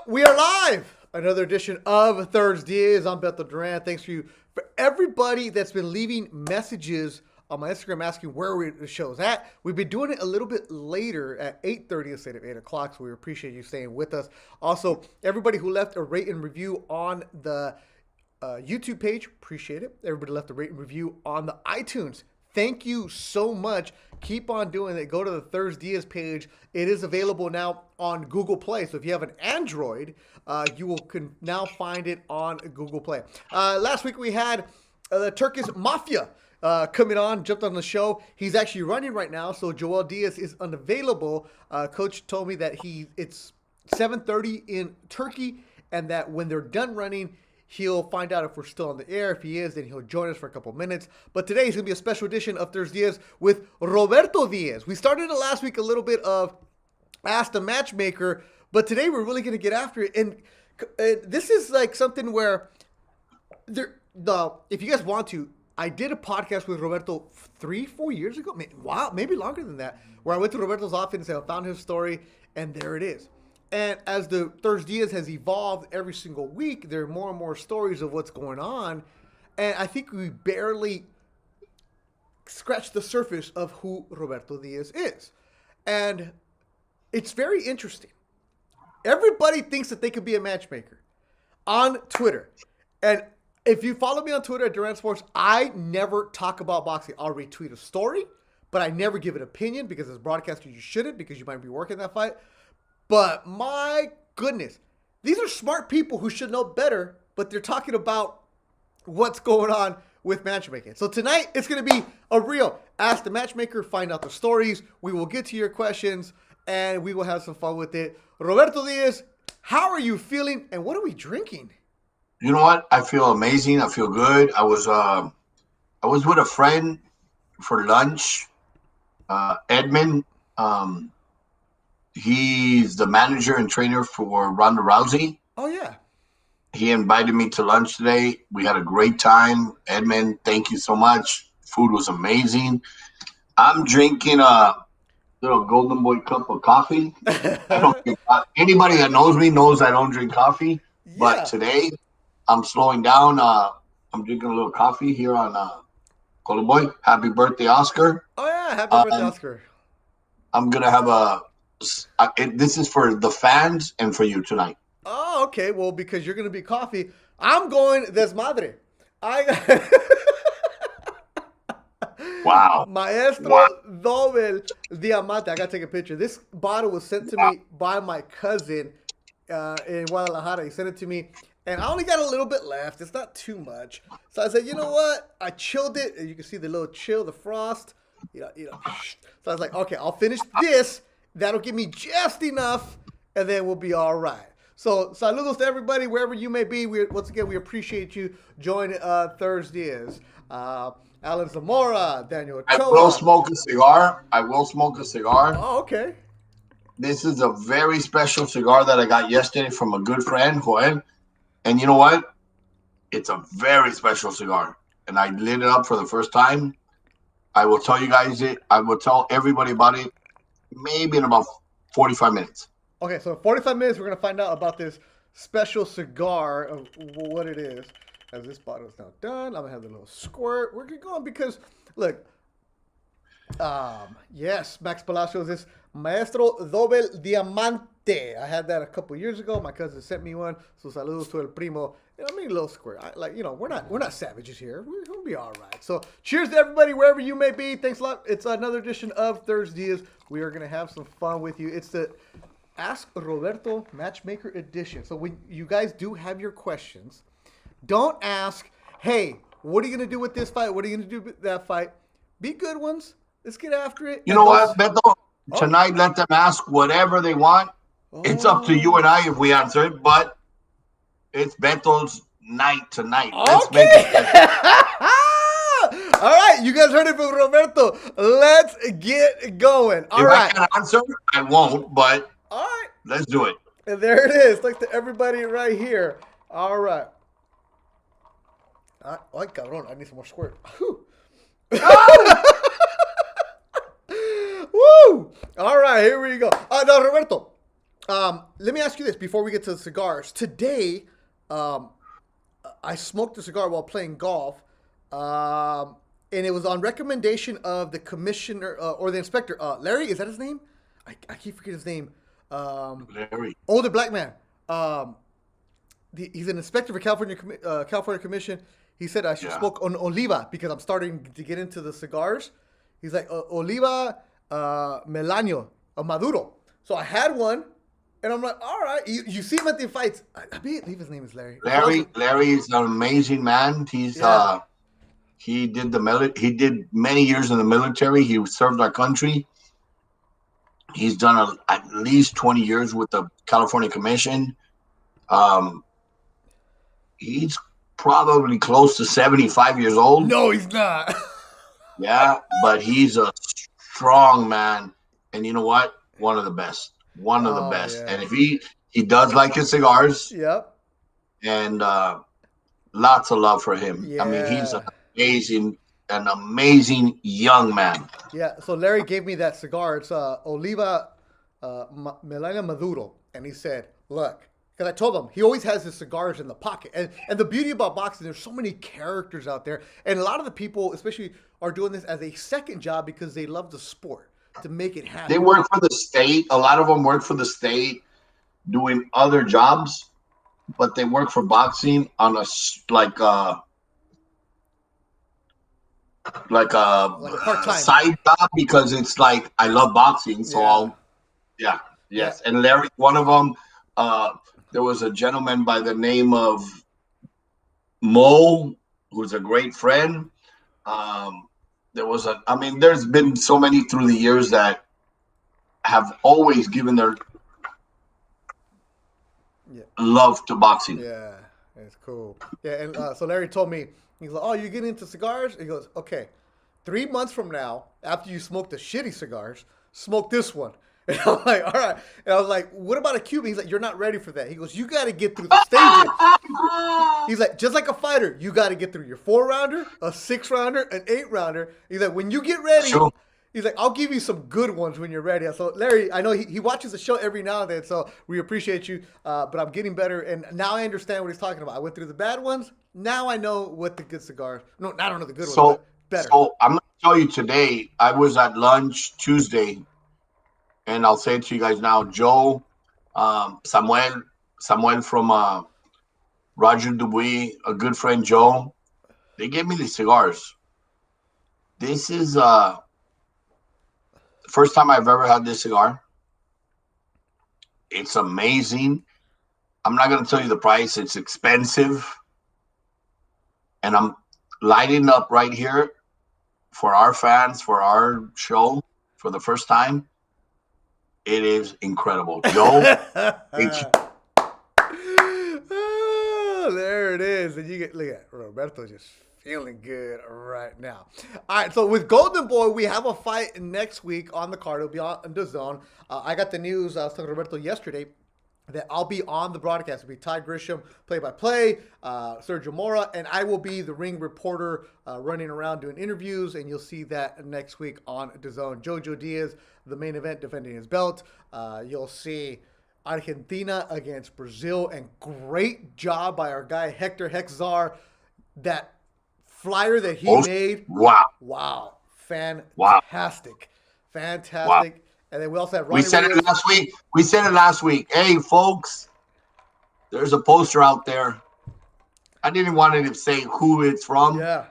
We are live. Another edition of ThursDIAZ. I'm Beto Duran. Thanks for everybody that's been leaving messages on my Instagram asking where the show's at. We've been doing it a little bit later at 8:30 instead of 8 o'clock, so we appreciate you staying with us. Also, everybody who left a rate and review on the YouTube page, appreciate it. Everybody left a rate and review on the iTunes. Thank you so much. Keep on doing it. Go to the ThursDIAZ page. It is available now on Google Play. So if you have an Android, you can now find it on Google Play. Last week we had the Turkish Mafia coming on, jumped on the show. He's actually running right now, so Joel Diaz is unavailable. Coach told me that it's 7:30 in Turkey, and that when they're done running, he'll find out if we're still on the air. If he is, then he'll join us for a couple minutes. But today is going to be a special edition of ThursDIAZ with Roberto Diaz. We started it last week a little bit of Ask the Matchmaker, but today we're really going to get after it. And this is like something where, if you guys want to, I did a podcast with Roberto 3-4 years ago. Wow, maybe longer than that, where I went to Roberto's office and I found his story, and there it is. And as the ThursDIAZ has evolved every single week, there are more and more stories of what's going on. And I think we barely scratched the surface of who Roberto Diaz is. And it's very interesting. Everybody thinks that they could be a matchmaker on Twitter. And if you follow me on Twitter at Duran Sports, I never talk about boxing. I'll retweet a story, but I never give an opinion because as a broadcaster, you shouldn't because you might be working that fight. But my goodness, these are smart people who should know better, but they're talking about what's going on with matchmaking. So tonight, it's going to be a real Ask the Matchmaker, find out the stories. We will get to your questions, and we will have some fun with it. Roberto Diaz, how are you feeling, and what are we drinking? You know what? I feel amazing. I feel good. I was with a friend for lunch, Edmund. He's the manager and trainer for Ronda Rousey. Oh, yeah. He invited me to lunch today. We had a great time. Edmund, thank you so much. Food was amazing. I'm drinking a little Golden Boy cup of coffee. Anybody that knows me knows I don't drink coffee. Yeah. But today, I'm slowing down. I'm drinking a little coffee here on Golden Boy. Happy birthday, Oscar. Oh, yeah. Happy birthday, Oscar. I'm going to have this is for the fans and for you tonight. Oh, okay. Well, because you're going to be coffee, I'm going Desmadre. Wow. Maestro Doble Diamante. I got to take a picture. This bottle was sent to me by my cousin in Guadalajara. He sent it to me, and I only got a little bit left. It's not too much. So I said, you know what? I chilled it. And you can see the little chill, the frost. So I was like, okay, I'll finish this. That'll give me just enough, and then we'll be all right. So, saludos to everybody, wherever you may be. Once again, we appreciate you joining ThursDIAZ. Alan Zamora, Daniel Ochoa. I will smoke a cigar. Oh, okay. This is a very special cigar that I got yesterday from a good friend, Joel. And you know what? It's a very special cigar. And I lit it up for the first time. I will tell you guys it. I will tell everybody about it maybe in about 45 minutes. Okay, so 45 minutes, we're going to find out about this special cigar of what it is. As this bottle is now done, I'm going to have the little squirt. We're going because, look, yes, Max Palacios is Maestro Doble Diamante. I had that a couple years ago. My cousin sent me one. So saludos to el primo. I mean, a little squirt. We're not savages here. We're going to be all right. So cheers to everybody, wherever you may be. Thanks a lot. It's another edition of ThursDIAZ. We are going to have some fun with you. It's the Ask Roberto Matchmaker edition. So when you guys do have your questions, don't ask, hey, what are you going to do with this fight? What are you going to do with that fight? Be good ones. Let's get after it. You know what, Beto? Tonight, let them ask whatever they want. It's up to you and I if we answer it, but it's Beto's night tonight. Let's make it. All right, you guys heard it from Roberto. Let's get going. All right. If I can answer, I won't, but all right, let's do it. And there it is. Thanks to everybody right here. All right. Ay, cabrón, I need some more squirt. Woo! All right, here we go. Now, Roberto, Let me ask you this before we get to the cigars. Today, um, I smoked a cigar while playing golf, and it was on recommendation of the commissioner or the inspector. Larry, is that his name? I keep forgetting his name. Larry. Older black man. He's an inspector for California Commission. He said I should Yeah. smoke on Oliva because I'm starting to get into the cigars. He's like Oliva Melanio, a Maduro. So I had one, and I'm like, all right. You see him at the fights. I believe his name is Larry. Larry is an amazing man. Yeah. He did many years in the military. He served our country. He's done at least 20 years with the California Commission. Um, he's probably close to 75 years old. No, he's not. Yeah, but he's a strong man. And you know what? One of the best. One of the best. Yeah. And if he does like his cigars, Yep. and lots of love for him. Yeah. I mean, he's an amazing young man. Yeah. So Larry gave me that cigar. It's Oliva Melania Maduro, and he said, "Look." Because I told him he always has his cigars in the pocket, and the beauty about boxing, there's so many characters out there, and a lot of the people, especially, are doing this as a second job because they love the sport to make it happen. They work for the state. A lot of them work for the state, doing other jobs, but they work for boxing on a part-time side job because it's like I love boxing, so Yeah. yes. And Larry's one of them. There was a gentleman by the name of Mo, who's a great friend. There's been so many through the years that have always given their love to boxing. Yeah, it's cool. Yeah, and so Larry told me, he's like, "Oh, you're getting into cigars?" He goes, "Okay, 3 months from now, after you smoke the shitty cigars, smoke this one." And I'm like, all right. And I was like, what about a Cuban? He's like, you're not ready for that. He goes, you got to get through the stages. He's like, just like a fighter, you got to get through your 4-rounder, a 6-rounder, an 8-rounder. He's like, when you get ready, Sure. He's like, I'll give you some good ones when you're ready. So, Larry, I know he watches the show every now and then, so we appreciate you. But I'm getting better, and now I understand what he's talking about. I went through the bad ones. Now I know what the good cigars. No, I don't know the good ones, but better. So I'm going to tell you today, I was at lunch Tuesday, and I'll say it to you guys now. Joe, Samuel from Roger Dubuis, a good friend, Joe, they gave me these cigars. This is the first time I've ever had this cigar. It's amazing. I'm not going to tell you the price. It's expensive. And I'm lighting up right here for our fans, for our show, for the first time. It is incredible. Joe, there it is. And look at Roberto just feeling good right now. All right, so with Golden Boy, we have a fight next week on the card. It'll be on DAZN. I got the news. I was talking to Roberto yesterday that I'll be on the broadcast. It'll be Ty Grisham, play-by-play, Sergio Mora, and I will be the ring reporter running around doing interviews, and you'll see that next week on DAZN. Jojo Diaz, the main event, defending his belt. You'll see Argentina against Brazil, and great job by our guy Hector Hexzar. That flyer that he made. Wow. Fantastic. Wow. And then we also have Ronnie We said it last week. Hey, folks, there's a poster out there. I didn't want to say who it's from. Yeah.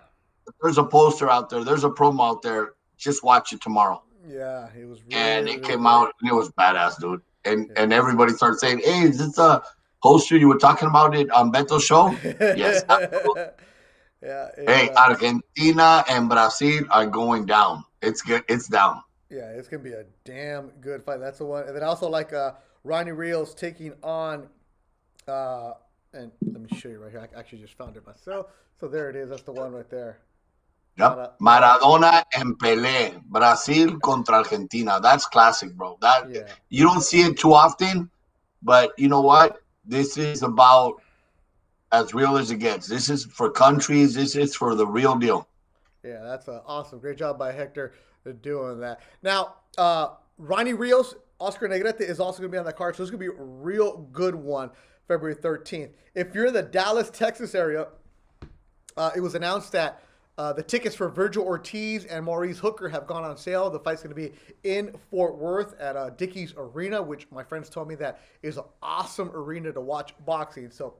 There's a poster out there. There's a promo out there. Just watch it tomorrow. Yeah, it was really, and it came out, and it was badass, dude. And everybody started saying, hey, is this a poster you were talking about it on Beto's show? Yes. Hey, Argentina and Brazil are going down. It's good. It's down. Yeah, it's going to be a damn good fight. That's the one. And then also like Ronnie Rios taking on, and let me show you right here. I actually just found it myself. So there it is. That's the one right there. Yep. Maradona and Pelé. Brazil contra Argentina. That's classic, bro. You don't see it too often, but you know what? This is about as real as it gets. This is for countries. This is for the real deal. Yeah, that's awesome. Great job by Hector doing that. Now, Ronnie Rios Oscar Negrete is also going to be on that card, so it's going to be a real good one, February 13th. If you're in the Dallas, Texas area, it was announced that the tickets for Virgil Ortiz and Maurice Hooker have gone on sale. The fight's going to be in Fort Worth at Dickies Arena, which my friends told me that is an awesome arena to watch boxing. So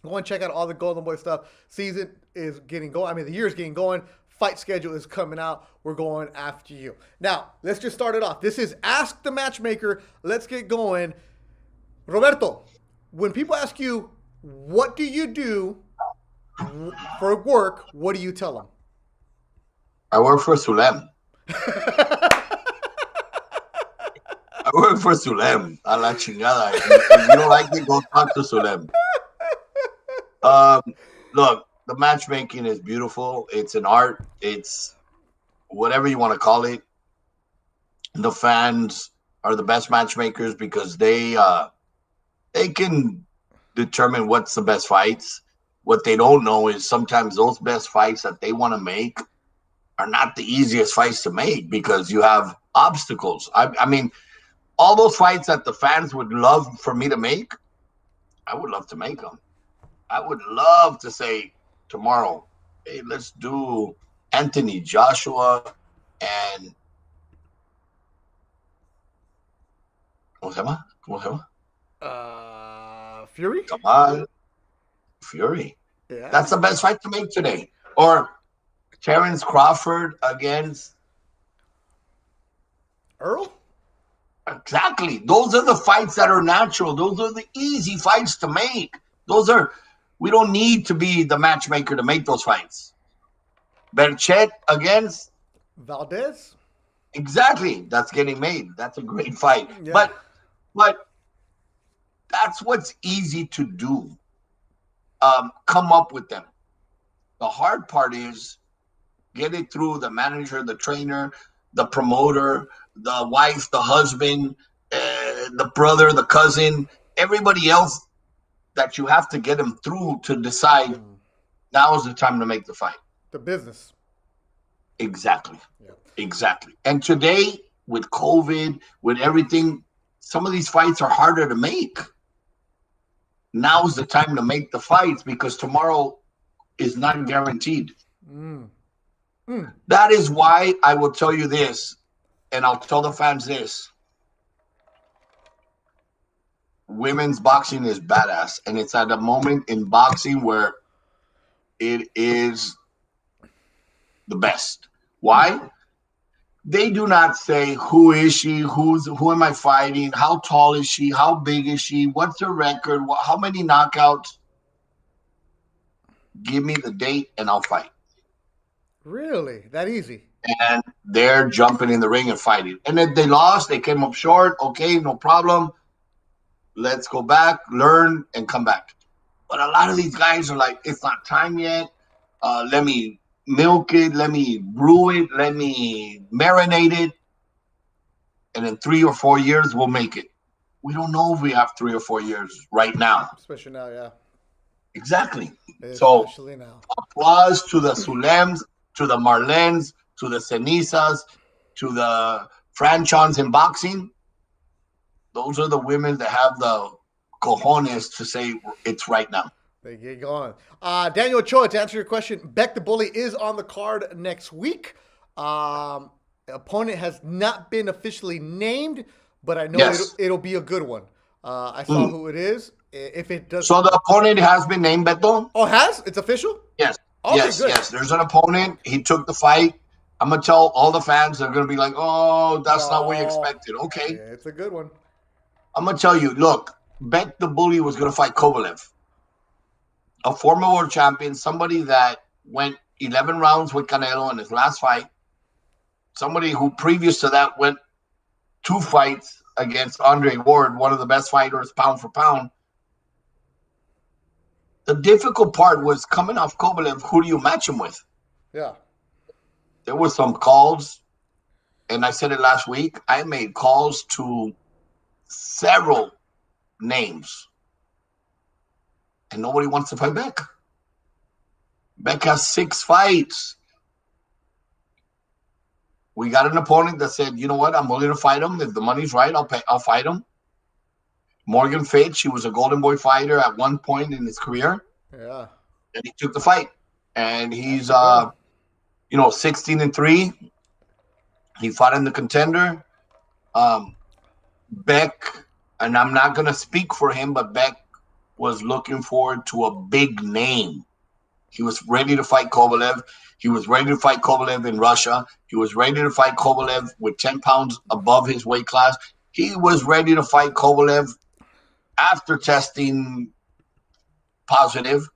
go and check out all the Golden Boy stuff. Season is getting going. I mean, the year is getting going. Fight schedule is coming out. We're going after you. Now, let's just start it off. This is Ask the Matchmaker. Let's get going. Roberto, when people ask you, what do you do for work, what do you tell them? I work for Sulem. I work for Sulem. A la chingada. If you don't like it, go talk to Sulem. Look, the matchmaking is beautiful. It's an art. It's whatever you want to call it. The fans are the best matchmakers because they can determine what's the best fights. What they don't know is sometimes those best fights that they want to make are not the easiest fights to make because you have obstacles. I mean, all those fights that the fans would love for me to make, I would love to make them. I would love to say tomorrow, hey, let's do Anthony Joshua and ¿cómo se llama? Fury? Come on. Fury. Yeah. That's the best fight to make today. Or Terence Crawford against Earl? Exactly. Those are the fights that are natural. Those are the easy fights to make. We don't need to be the matchmaker to make those fights. Berchet against Valdez? Exactly. That's getting made. That's a great fight. Yeah. But that's what's easy to do. Come up with them. The hard part is get it through the manager, the trainer, the promoter, the wife, the husband, the brother, the cousin, everybody else that you have to get them through to decide now is the time to make the fight. The business. Exactly. Yeah. Exactly. And today, with COVID, with everything, some of these fights are harder to make. Now's the time to make the fights because tomorrow is not guaranteed. That is why I will tell you this, and I'll tell the fans this. Women's boxing is badass, and it's at a moment in boxing where it is the best. Why? They do not say, who is she? Who am I fighting? How tall is she? How big is she? What's her record? How many knockouts? Give me the date and I'll fight. Really? That easy? And they're jumping in the ring and fighting. And if they lost, they came up short. Okay, no problem. Let's go back, learn, and come back. But a lot of these guys are like, it's not time yet. Let me milk it. Let me brew it. Let me marinate it. And in 3 or 4 years, we'll make it. We don't know if we have 3 or 4 years right now. Especially now, yeah. Exactly. Especially now. Applause to the Sulems, to the Marlens, to the Cenizas, to the Franchons in boxing. Those are the women that have the cojones to say it's right now. They get going. Daniel Ochoa, to answer your question, Beck the Bully is on the card next week. Opponent has not been officially named, but I know it'll be a good one. I saw who it is. If it does, so the opponent has been named, Beto. Oh, has? It's official? Yes. Okay, yes. good. Yes. There's an opponent. He took the fight. I'm gonna tell all the fans. They're gonna be like, "Oh, that's not what you expected." Okay. Yeah, it's a good one. I'm gonna tell you. Look, Beck the Bully was gonna fight Kovalev, a former world champion, somebody that went 11 rounds with Canelo in his last fight. Somebody who previous to that went 2 fights against Andre Ward, one of the best fighters pound for pound. The difficult part was coming off Kovalev, who do you match him with? Yeah. There were some calls, and I said it last week. I made calls to several names, and nobody wants to fight Beck. Beck has 6 fights. We got an opponent that said, you know what, I'm willing to fight him. If the money's right, I'll fight him. Morgan Fitch, he was a Golden Boy fighter at one point in his career. Yeah. And he took the fight. And he's, That's a good one. 16-3. He fought in the Contender. Beck, and I'm not going to speak for him, but Beck was looking forward to a big name. He was ready to fight Kovalev. He was ready to fight Kovalev in Russia. He was ready to fight Kovalev with 10 pounds above his weight class. He was ready to fight Kovalev after testing positive.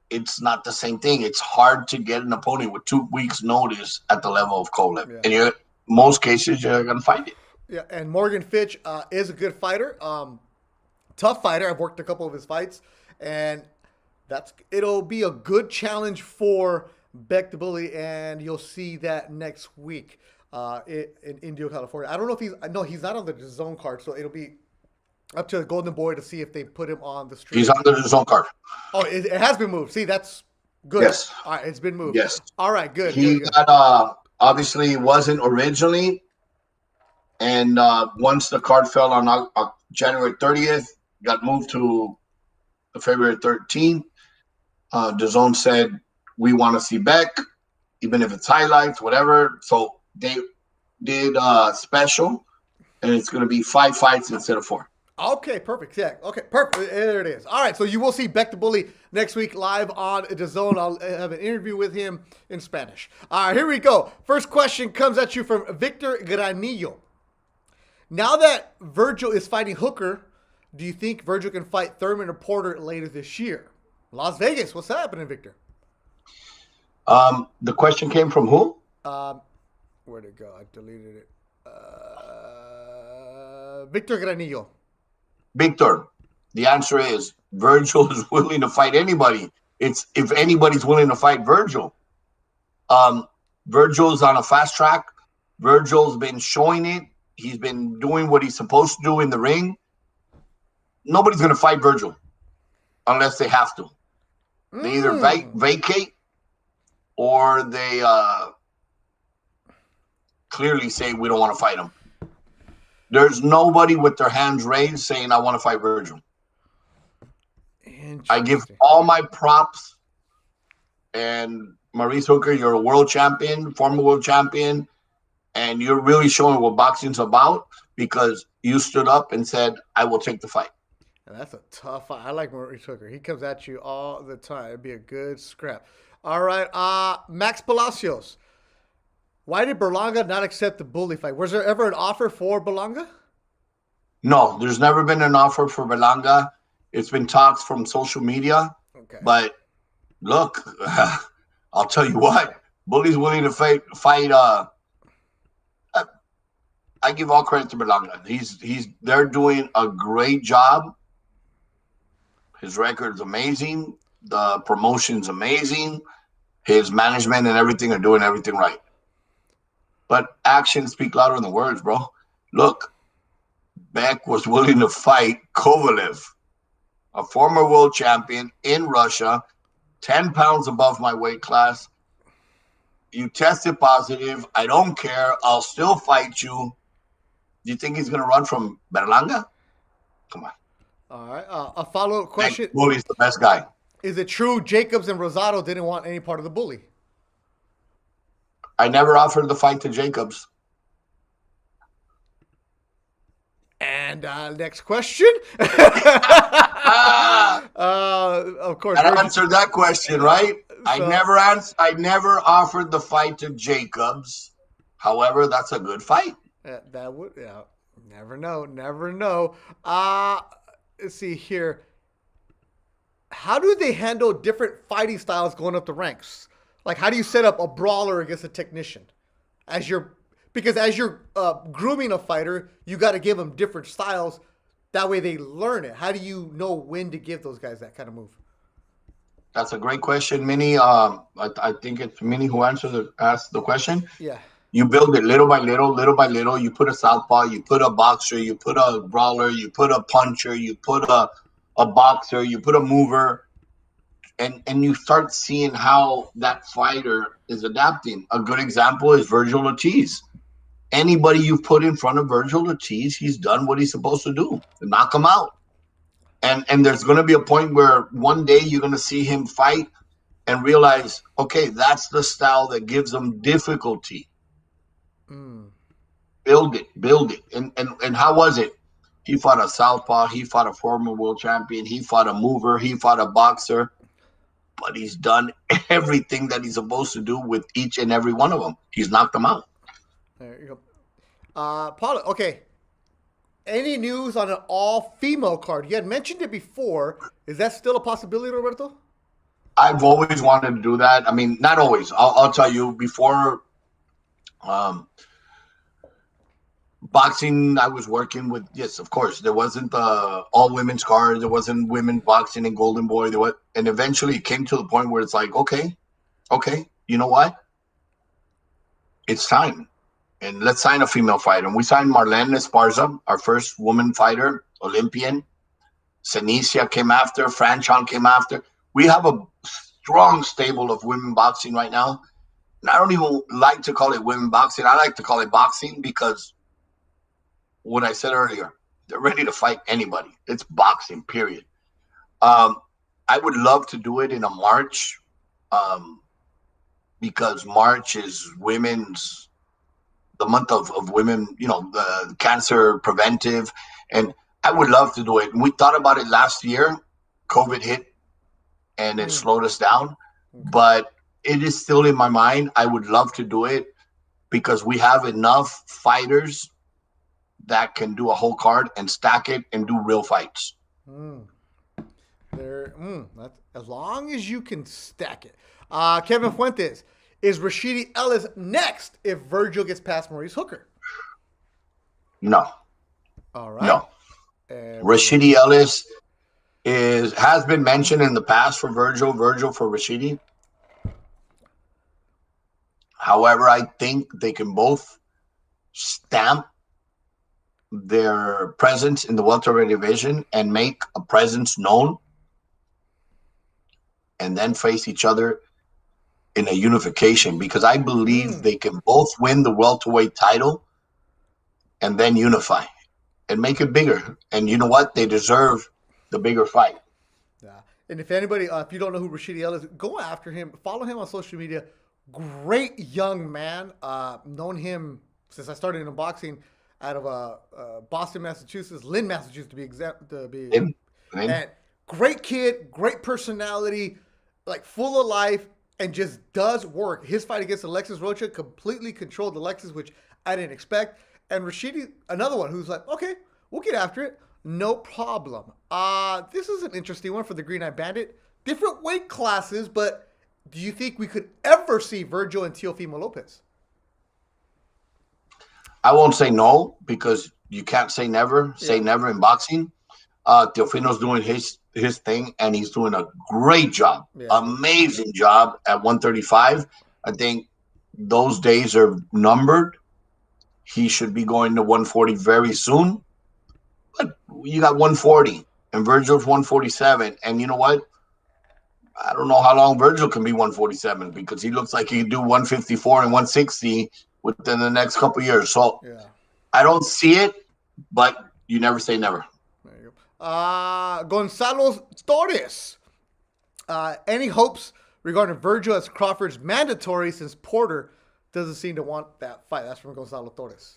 It's not the same thing. It's hard to get an opponent with 2 weeks' notice at the level of Kovalev. Yeah. And in most cases, you're going to fight it. Yeah, and Morgan Fitch is a good fighter. Tough fighter. I've worked a couple of his fights, and it'll be a good challenge for Beck the Bully, and you'll see that next week in Indio, California. I don't know if he's not on the DAZN card, so it'll be up to the Golden Boy to see if they put him on the street. He's on the DAZN card. Oh, it has been moved. See, that's good. Yes. All right, it's been moved. Yes. All right, good. He good. got, obviously wasn't originally, and once the card fell on January 30th, got moved to the February 13th. DAZN said, we want to see Beck, even if it's highlights, whatever. So they did special, and it's going to be 5 fights instead of 4. Okay, perfect. Yeah, okay, perfect. There it is. All right, so you will see Beck the Bully next week live on DAZN. I'll have an interview with him in Spanish. All right, here we go. First question comes at you from Victor Granillo. Now that Virgil is fighting Hooker, do you think Virgil can fight Thurman or Porter later this year? Las Vegas, what's happening, Victor? The question came from who? Where'd it go? I deleted it. Victor Granillo. Victor, the answer is Virgil is willing to fight anybody. It's if anybody's willing to fight Virgil. Virgil's on a fast track. Virgil's been showing it. He's been doing what he's supposed to do in the ring. Nobody's going to fight Virgil unless they have to. They either vacate or they clearly say we don't want to fight him. There's nobody with their hands raised saying I want to fight Virgil. I give all my props. And Maurice Hooker, you're a world champion, former world champion, and you're really showing what boxing's about because you stood up and said, I will take the fight. And that's a tough fight. I like Maurice Hooker. He comes at you all the time. It'd be a good scrap. All right, Max Palacios. Why did Berlanga not accept the Bully fight? Was there ever an offer for Berlanga? No, there's never been an offer for Berlanga. It's been talks from social media. Okay. But look, I'll tell you what, Bully's willing to fight. I give all credit to Berlanga. They're doing a great job. His record's amazing. The promotion's amazing. His management and everything are doing everything right. But actions speak louder than words, bro. Look, Beck was willing to fight Kovalev, a former world champion in Russia, 10 pounds above my weight class. You tested positive. I don't care. I'll still fight you. Do you think he's going to run from Berlanga? Come on. All right. A follow-up question. Bully's the best guy. Is it true Jacobs and Rosado didn't want any part of the Bully? I never offered the fight to Jacobs. And next question. Of course. I answered that question, right? So, I never offered the fight to Jacobs. However, that's a good fight. That would, yeah. Never know. Let's see here. How do they handle different fighting styles going up the ranks? Like, how do you set up a brawler against a technician? Because as you're grooming a fighter, you got to give them different styles. That way they learn it. How do you know when to give those guys that kind of move? That's a great question, Minnie. I think it's Minnie who asked the question. Yeah. You build it little by little. You put a southpaw, you put a boxer, you put a brawler, you put a puncher, you put a boxer, you put a mover, and you start seeing how that fighter is adapting. A good example is Virgil Ortiz. Anybody you've put in front of Virgil Ortiz, he's done what he's supposed to do, knock him out. And there's going to be a point where one day you're going to see him fight and realize, okay, that's the style that gives him difficulty. Build it. And how was it? He fought a southpaw. He fought a former world champion. He fought a mover. He fought a boxer. But he's done everything that he's supposed to do with each and every one of them. He's knocked them out. There you go. Paula, okay. Any news on an all-female card? You had mentioned it before. Is that still a possibility, Roberto? I've always wanted to do that. I mean, not always. I'll tell you, before boxing, I was working with, yes, of course, there wasn't all women's card. There wasn't women boxing in Golden Boy. And eventually it came to the point where it's like, okay, you know what? It's time. And let's sign a female fighter. And we signed Marlene Esparza, our first woman fighter, Olympian. Senicia came after. Franchon came after. We have a strong stable of women boxing right now. And I don't even like to call it women boxing. I like to call it boxing because what I said earlier, they're ready to fight anybody. It's boxing, period. I would love to do it in a March because March is the month of women, the cancer preventive. And I would love to do it. And we thought about it last year. COVID hit and it slowed us down. But it is still in my mind. I would love to do it because we have enough fighters that can do a whole card and stack it and do real fights. That's, as long as you can stack it. Kevin Fuentes, is Rashidi Ellis next if Virgil gets past Maurice Hooker? No. All right. No. Rashidi Ellis has been mentioned in the past for Virgil for Rashidi. However, I think they can both stamp their presence in the welterweight division and make a presence known and then face each other in a unification, because I believe they can both win the welterweight title and then unify and make it bigger. And you know what? They deserve the bigger fight. Yeah. And if anybody, if you don't know who Rashidi Ellis is, go after him. Follow him on social media. Great young man. Known him since I started in boxing out of Boston, Massachusetts, Lynn, Massachusetts to be exact. Lynn. And great kid, great personality, like full of life, and just does work. His fight against Alexis Rocha completely controlled Alexis, which I didn't expect. And Rashidi, another one who's like, okay, we'll get after it. No problem. This is an interesting one for the Green Eye Bandit. Different weight classes, but do you think we could ever see Virgil and Teofimo Lopez? I won't say no, because you can't say never. Say never in boxing. Teofimo's doing his thing, and he's doing a great job. Yeah. Amazing job at 135. I think those days are numbered. He should be going to 140 very soon. But you got 140, and Virgil's 147. And you know what? I don't know how long Virgil can be 147, because he looks like he can do 154 and 160 within the next couple of years. So I don't see it, but you never say never. There you go. Gonzalo Torres. Any hopes regarding Virgil as Crawford's mandatory, since Porter doesn't seem to want that fight? That's from Gonzalo Torres.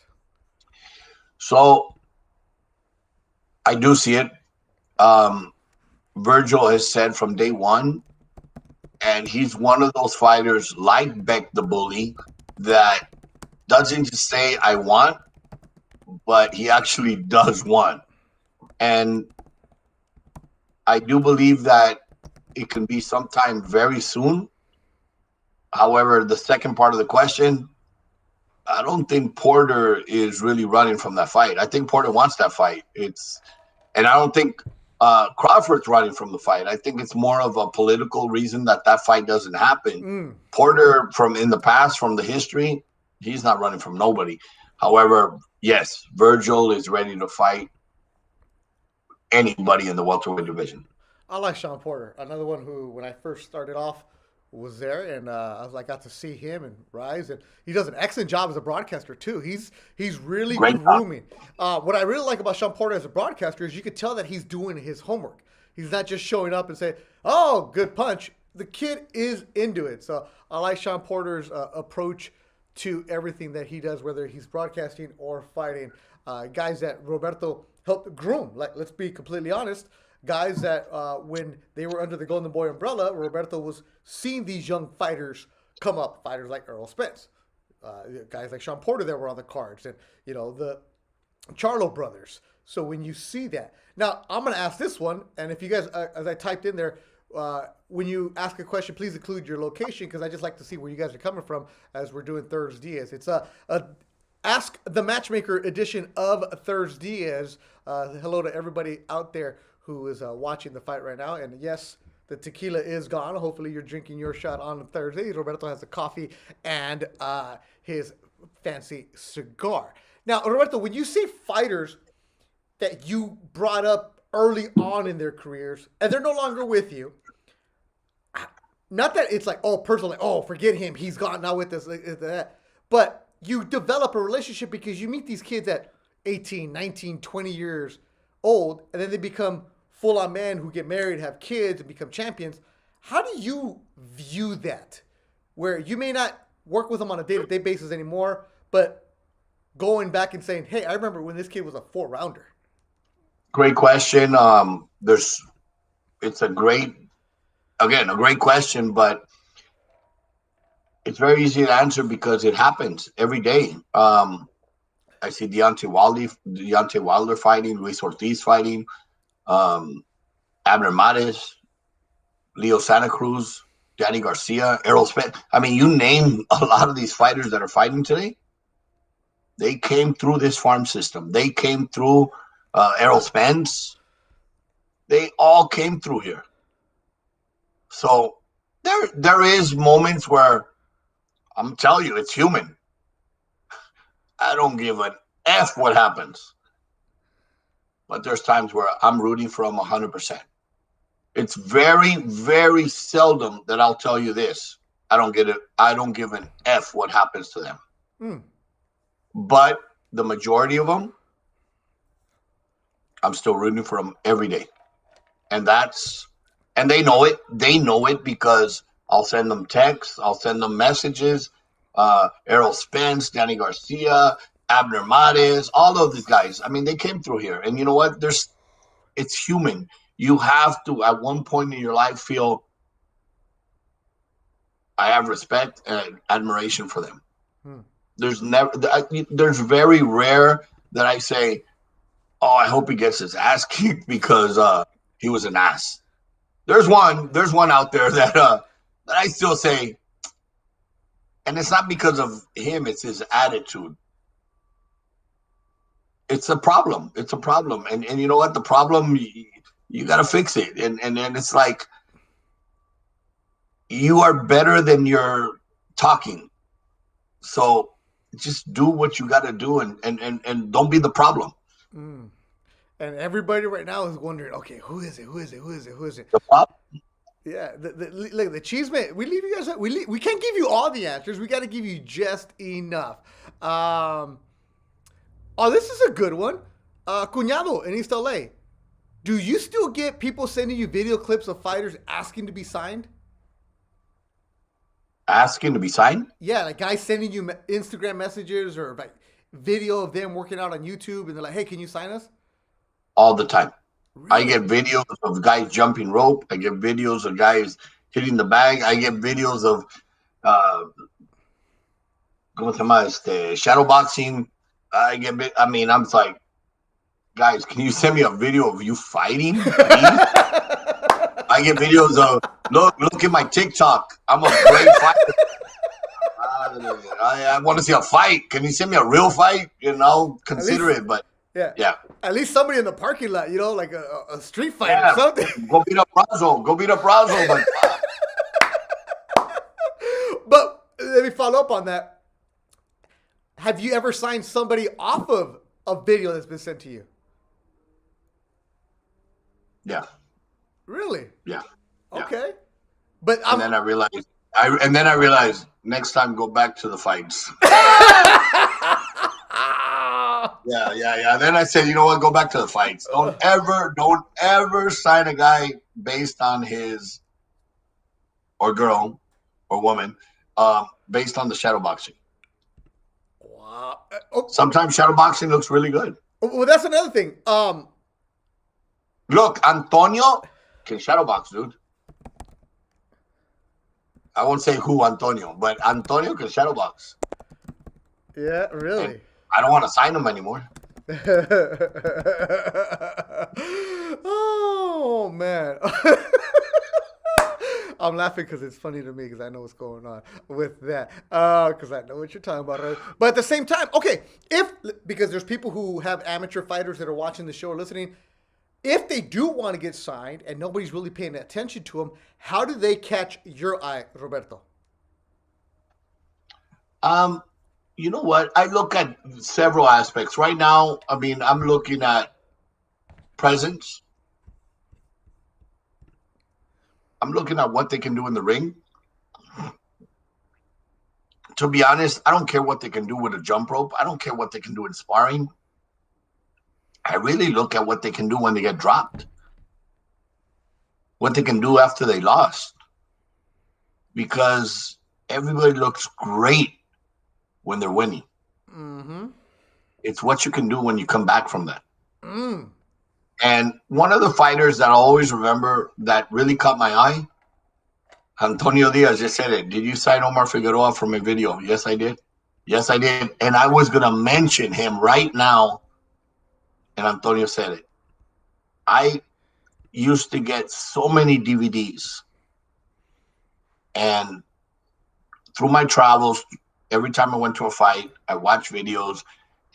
So I do see it. Virgil has said from day one, and he's one of those fighters like Beck the Bully that doesn't just say I want, but he actually does want. And I do believe that it can be sometime very soon. However, the second part of the question, I don't think Porter is really running from that fight. I think Porter wants that fight. And I don't think Crawford's running from the fight. I think it's more of a political reason that fight doesn't happen. Porter, from in the past, from the history, he's not running from nobody. However, yes, Virgil is ready to fight anybody in the welterweight division. I like Sean Porter, another one who, when I first started off, was there, and I got to see him and rise, and he does an excellent job as a broadcaster too. He's really Great job. grooming. What I really like about Sean Porter as a broadcaster is you could tell that he's doing his homework. He's not just showing up and saying, "Oh, good punch." The kid is into it, so I like Sean Porter's approach to everything that he does, whether he's broadcasting or fighting. Guys that Roberto helped groom. Like, let's be completely honest. Guys that when they were under the Golden Boy umbrella, Roberto was seeing these young fighters come up. Fighters like Errol Spence, guys like Sean Porter that were on the cards, and the Charlo brothers. So when you see that, now I'm going to ask this one, and if you guys, as I typed in there, when you ask a question, please include your location because I just like to see where you guys are coming from as we're doing ThursDIAZ. It's a Ask the Matchmaker edition of ThursDIAZ. Hello to everybody out there who is watching the fight right now. And yes, the tequila is gone. Hopefully you're drinking your shot on Thursday. Roberto has a coffee and his fancy cigar. Now, Roberto, when you see fighters that you brought up early on in their careers and they're no longer with you, not that it's like, oh, personally, oh, forget him, he's gone now with this, that, but you develop a relationship because you meet these kids at 18, 19, 20 years old, and then they become full-on men who get married, have kids, and become champions. How do you view that? Where you may not work with them on a day-to-day basis anymore, but going back and saying, hey, I remember when this kid was a 4-rounder. Great question. It's a great question, but it's very easy to answer because it happens every day. I see Deontay Wilder fighting, Luis Ortiz fighting, Abner Mares, Leo Santa Cruz, Danny Garcia, Errol Spence. I mean, you name a lot of these fighters that are fighting today. They came through this farm system. They came through Errol Spence. They all came through here. So there is moments where I'm telling you, it's human. I don't give an F what happens. But there's times where I'm rooting for them 100%. It's very, very seldom that I'll tell you this. I don't give an F what happens to them. But the majority of them, I'm still rooting for them every day. And they know it. They know it because I'll send them texts. I'll send them messages. Errol Spence, Danny Garcia, Abner Mares, all of these guys. I mean, they came through here. And you know what? It's human. You have to, at one point in your life, feel I have respect and admiration for them. There's very rare that I say, oh, I hope he gets his ass kicked because he was an ass. There's one out there that I still say, and it's not because of him, it's his attitude. It's a problem. It's a problem. And you know what? The problem, you got to fix it. And it's like, you are better than you're talking. So just do what you got to do and don't be the problem. And everybody right now is wondering, okay, who is it? Who is it? Who is it? Who is it? The problem. Yeah, look, the cheese man. We leave you guys. We can't give you all the answers. We got to give you just enough. Oh, this is a good one. Cuñado in East LA. Do you still get people sending you video clips of fighters asking to be signed? Asking to be signed? Yeah, like guys sending you Instagram messages or like video of them working out on YouTube, and they're like, "Hey, can you sign us?" All the time. Really? I get videos of guys jumping rope. I get videos of guys hitting the bag. I get videos of shadow boxing. I'm like, guys, can you send me a video of you fighting, please? I get videos of look at my TikTok. I'm a great fighter. I want to see a fight. Can you send me a real fight? Consider it, but. Yeah. At least somebody in the parking lot, like a street fight or something. Go beat up Brazo. But let me follow up on that. Have you ever signed somebody off of a video that's been sent to you? Yeah. Really? Yeah. Okay. But then I realized And then I realized next time go back to the fights. Yeah. Then I said, you know what? Go back to the fights. Don't ever sign a guy based on his or girl or woman based on the shadow boxing. Wow. Sometimes shadow boxing looks really good. Well, that's another thing. Look, Antonio can shadow box, dude. I won't say who Antonio, but Antonio can shadow box. Yeah, really. And I don't want to sign him anymore. Oh man. I'm laughing because it's funny to me because I know what's going on with that. Because I know what you're talking about. Right? But at the same time, okay, because there's people who have amateur fighters that are watching the show or listening, if they do want to get signed and nobody's really paying attention to them, how do they catch your eye, Roberto? You know what? I look at several aspects. Right now, I mean, I'm looking at presence. I'm looking at what they can do in the ring. To be honest, I don't care what they can do with a jump rope. I don't care what they can do in sparring. I really look at what they can do when they get dropped. What they can do after they lost. Because everybody looks great when they're winning. Mm-hmm. It's what you can do when you come back from that. Mm. And one of the fighters that I always remember that really caught my eye, Antonio Diaz just said it. Did you sign Omar Figueroa from a video? Yes, I did. Yes, I did. And I was going to mention him right now. And Antonio said it. I used to get so many DVDs. And through my travels, every time I went to a fight, I watched videos.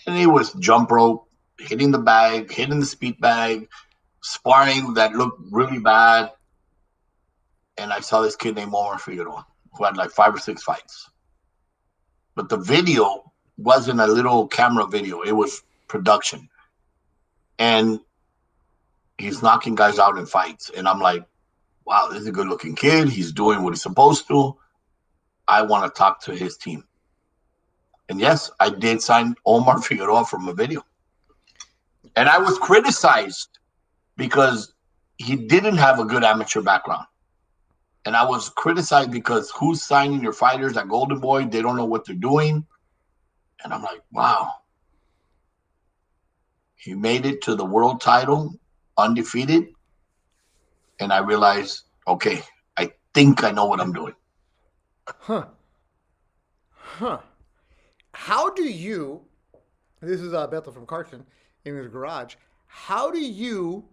And it was jump rope, hitting the bag, hitting the speed bag, sparring that looked really bad. And I saw this kid named Omar Figueroa who had like 5 or 6 fights. But the video wasn't a little camera video. It was production. And he's knocking guys out in fights. And I'm like, wow, this is a good-looking kid. He's doing what he's supposed to. I want to talk to his team. And yes, I did sign Omar Figueroa from a video. And I was criticized because he didn't have a good amateur background. And I was criticized because who's signing your fighters at Golden Boy? They don't know what they're doing. And I'm like, wow. He made it to the world title undefeated. And I realized, okay, I think I know what I'm doing. Huh. How do you, this is Beto from Carson in his garage, how do you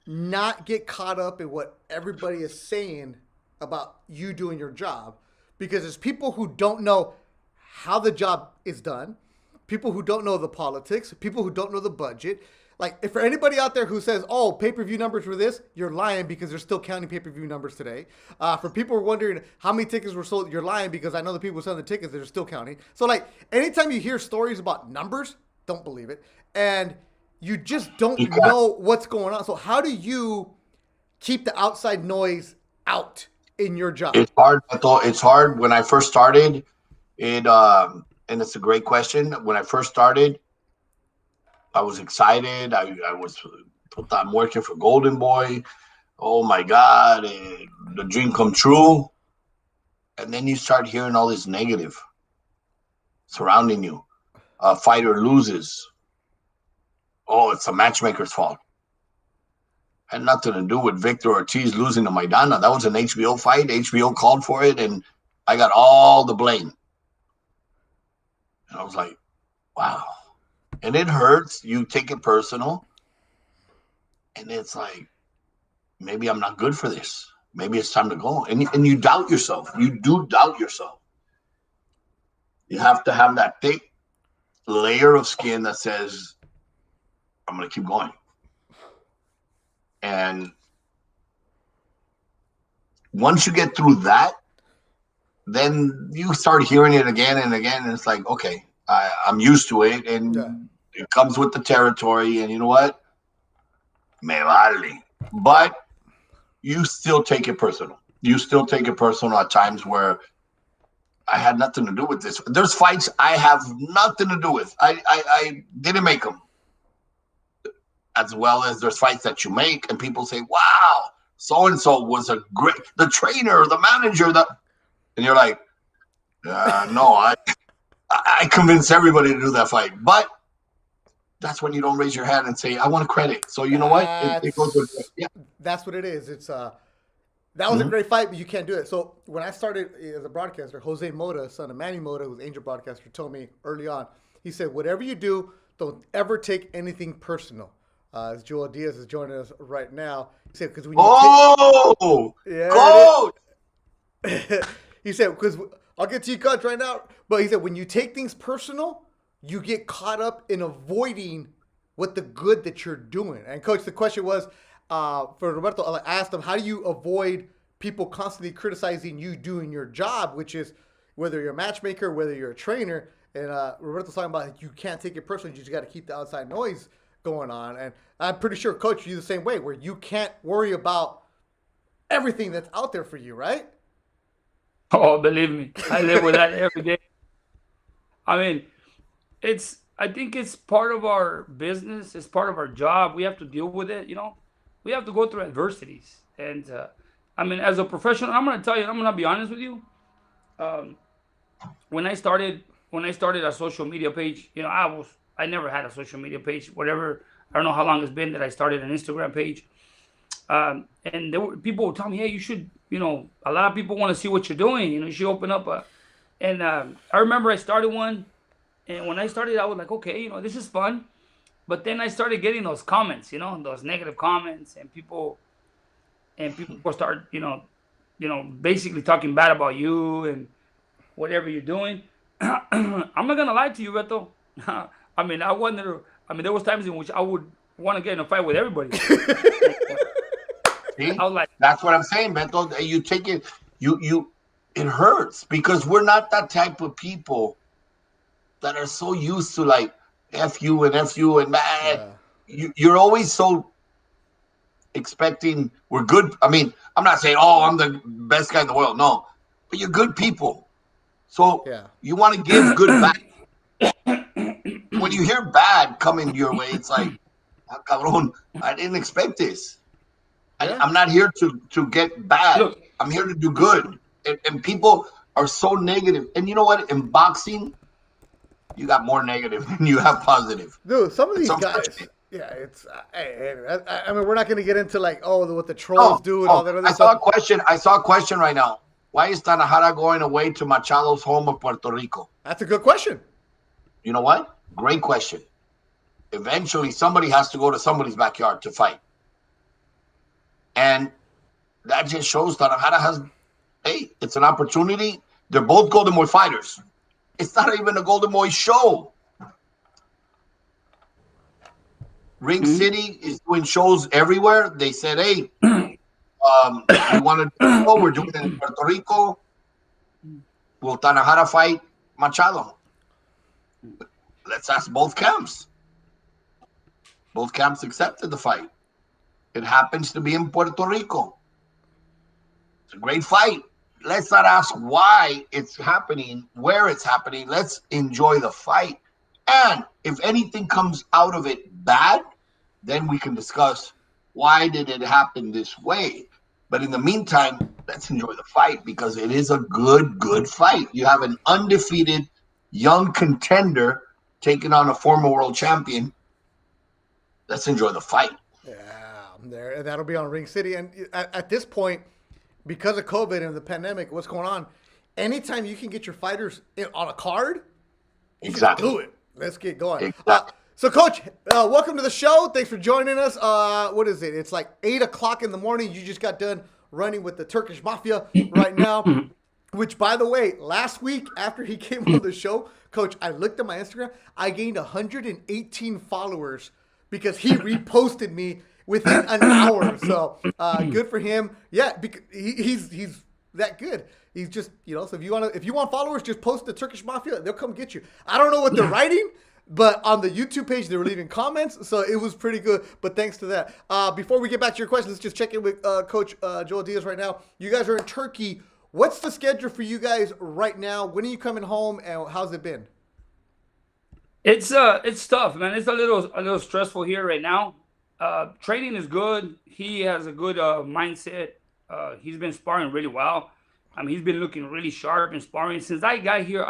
not get caught up in what everybody is saying about you doing your job? Because there's people who don't know how the job is done, people who don't know the politics, people who don't know the budget. Like, if for anybody out there who says, oh, pay-per-view numbers were this, you're lying because they're still counting pay-per-view numbers today. For people who are wondering how many tickets were sold, you're lying because I know the people selling the tickets, they're still counting. So, like, anytime you hear stories about numbers, don't believe it. And you just don't know what's going on. So how do you keep the outside noise out in your job? It's hard. It's hard. When I first started, and it's a great question. When I first started, I was excited. I'm working for Golden Boy. Oh my God, the dream come true. And then you start hearing all this negative surrounding you. A fighter loses. Oh, it's a matchmaker's fault. Had nothing to do with Victor Ortiz losing to Maidana. That was an HBO fight. HBO called for it, and I got all the blame. And I was like, wow. And it hurts. You take it personal. And it's like, maybe I'm not good for this. Maybe it's time to go. And you doubt yourself. You do doubt yourself. You have to have that thick layer of skin that says, I'm going to keep going. And once you get through that, then you start hearing it again and again. And it's like, okay, I'm used to it. And it comes with the territory. And you know what? Me vale. But you still take it personal. you still take it personal at times where I had nothing to do with this. There's fights I have nothing to do with. I didn't make them. As well as there's fights that you make and people say, wow, so-and-so was a great, the trainer, the manager, and you're like, no, I convinced everybody to do that fight. But that's when you don't raise your hand and say, I want credit. So you know what? It goes with, yeah. That's what it is. It's that was a great fight, but you can't do it. So when I started as a broadcaster, Jose Mota, son of Manny Mota, who's Angel broadcaster, told me early on, he said, whatever you do, don't ever take anything personal. As Joel Diaz is joining us right now, he said, because when you coach! He said, because I'll get to you, coach, right now. But he said, when you take things personal, you get caught up in avoiding what the good that you're doing. And coach, the question was for Roberto. I asked him, how do you avoid people constantly criticizing you doing your job, which is whether you're a matchmaker, whether you're a trainer. And Roberto's talking about you can't take it personally. You just got to keep the outside noise going on. And I'm pretty sure, coach, you're the same way, where you can't worry about everything that's out there for you, right? Oh, believe me, I live with that every day. I mean, I think it's part of our business. It's part of our job. We have to deal with it. We have to go through adversities. And I mean, as a professional, I'm going to tell you, I'm going to be honest with you. When I started a social media page, I never had a social media page, whatever. I don't know how long it's been that I started an Instagram page. And people would tell me, hey, you should, a lot of people want to see what you're doing. You should open up and I remember I started one. And when I started, I was like, okay, this is fun. But then I started getting those comments, those negative comments, and people start, basically talking bad about you and whatever you're doing. I'm not gonna lie to you, Beto. I mean, there was times in which I would want to get in a fight with everybody. See? I was like, that's what I'm saying, Beto. You take it, it hurts because we're not that type of people that are so used to like F you and man, you're always so expecting we're good. I mean, I'm not saying, I'm the best guy in the world. No, but you're good people. So you want to give good back. When you hear bad coming your way, it's like, cabrón, I didn't expect this. I'm not here to get bad. Look, I'm here to do good. And people are so negative. And you know what? In boxing, you got more negative than you have positive. Dude, some of these guys, it's. I mean, we're not going to get into like, what the trolls do and all that other stuff. I saw a question right now. Why is Tanajara going away to Machado's home of Puerto Rico? That's a good question. You know what? Great question. Eventually, somebody has to go to somebody's backyard to fight. And that just shows Tanajara has, it's an opportunity. They're both Golden Boy fighters. It's not even a Golden Boy show. Ring City is doing shows everywhere. They said, hey, we want to do we're doing it in Puerto Rico. Will Tanajara fight Machado? Let's ask both camps. Both camps accepted the fight. It happens to be in Puerto Rico. It's a great fight. Let's not ask why it's happening, where it's happening. Let's enjoy the fight. And if anything comes out of it bad, then we can discuss why did it happen this way. But in the meantime, let's enjoy the fight because it is a good fight. You have an undefeated young contender taking on a former world champion. Let's enjoy the fight. Yeah, there. That'll be on Ring City. And at this point, because of COVID and the pandemic, what's going on? Anytime you can get your fighters on a card, you can do it. Let's get going. Exactly. So, Coach, welcome to the show. Thanks for joining us. What is it? It's like 8 o'clock in the morning. You just got done running with the Turkish Mafia right now, which, by the way, last week after he came on the show, Coach, I looked at my Instagram. I gained 118 followers because he reposted me within an hour. So good for him. Yeah, because he's that good. He's just, so if you want followers, just post the Turkish Mafia. They'll come get you. I don't know what they're writing. But on the YouTube page, they were leaving comments, so it was pretty good. But thanks to that. Before we get back to your questions, let's just check in with Coach Joel Diaz right now. You guys are in Turkey. What's the schedule for you guys right now? When are you coming home, and how's it been? It's tough, man. It's a little stressful here right now. Training is good. He has a good mindset. He's been sparring really well. I mean, he's been looking really sharp in sparring. Since I got here,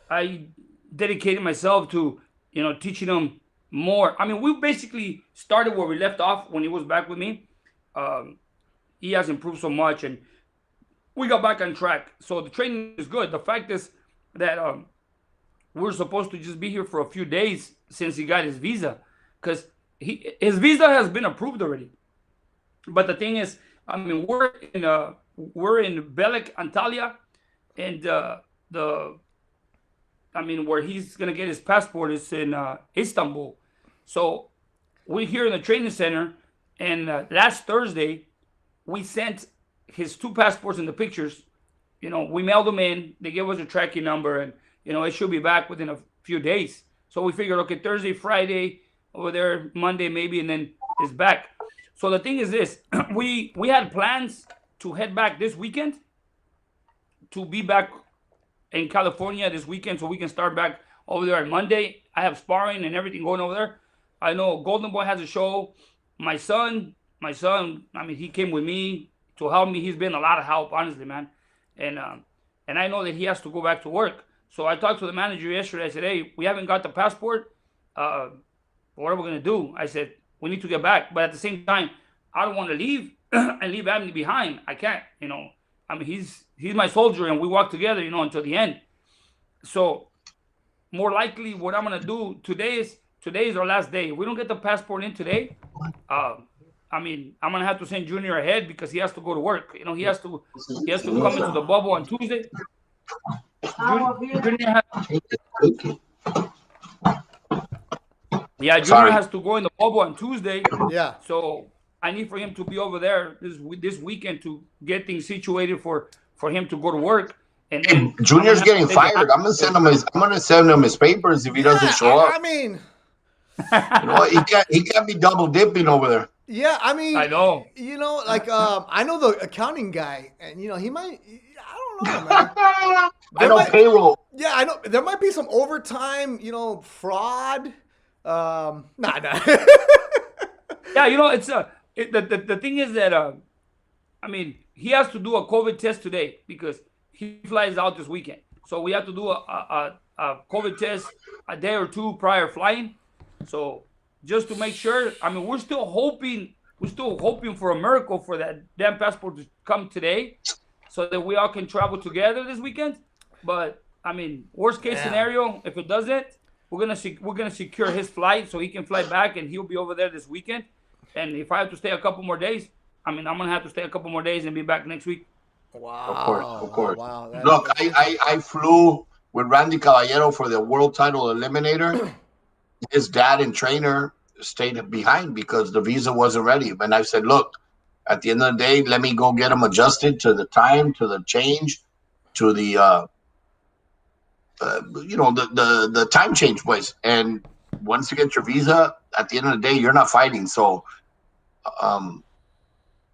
I dedicated myself to, teaching him more. I mean, we basically started where we left off when he was back with me. He has improved so much, and we got back on track. So the training is good. The fact is that we're supposed to just be here for a few days since he got his visa, because his visa has been approved already. But the thing is, I mean, we're in Belek, Antalya, and where he's gonna get his passport is in Istanbul. So we're here in the training center, and last Thursday we sent his 2 passports and the pictures. We mailed them in. They gave us a tracking number, and it should be back within a few days. So we figured, okay, Thursday, Friday, over there, Monday maybe, and then it's back. So the thing is this, we had plans to head back this weekend, to be back in California this weekend so we can start back over there on Monday. I have sparring and everything going over there. I know Golden Boy has a show. My son, I mean, he came with me to help me. He's been a lot of help, honestly, man. And I know that he has to go back to work. So I talked to the manager yesterday. I said, hey, we haven't got the passport. What are we going to do? I said, we need to get back. But at the same time, I don't want to leave and leave Abney behind. I can't, I mean, he's my soldier, and we walk together, until the end. So more likely what I'm going to do, today is our last day. If we don't get the passport in today, I mean, I'm going to have to send Junior ahead because he has to go to work. He has to come into the bubble on Tuesday. Junior has to go in the bubble on Tuesday. Yeah. So I need for him to be over there this weekend to get things situated for him to go to work. And then Junior's getting fired. I'm gonna send him his papers if he doesn't show up. I mean, he can't be double dipping over there. Yeah, I mean, I know. I know the accounting guy, and he might. I don't know, man. They don't payroll. Yeah, I know there might be some overtime, fraud. Nah. Yeah, it's the thing is that I mean, he has to do a COVID test today because he flies out this weekend. So we have to do a COVID test a day or 2 prior flying. So just to make sure, I mean, we're still hoping for a miracle for that damn passport to come today, so that we all can travel together this weekend. But I mean, worst case scenario, if it doesn't, we're gonna secure his flight so he can fly back, and he'll be over there this weekend. And if I have to stay a couple more days, I mean, I'm gonna have to stay a couple more days and be back next week. Wow! Of course. Wow! Look, I flew with Randy Caballero for the world title eliminator. His dad and trainer stayed behind because the visa wasn't ready. And I said, look, at the end of the day, let me go get him adjusted to the time, to the change, to the the time change place. And once you get your visa, at the end of the day, you're not fighting. So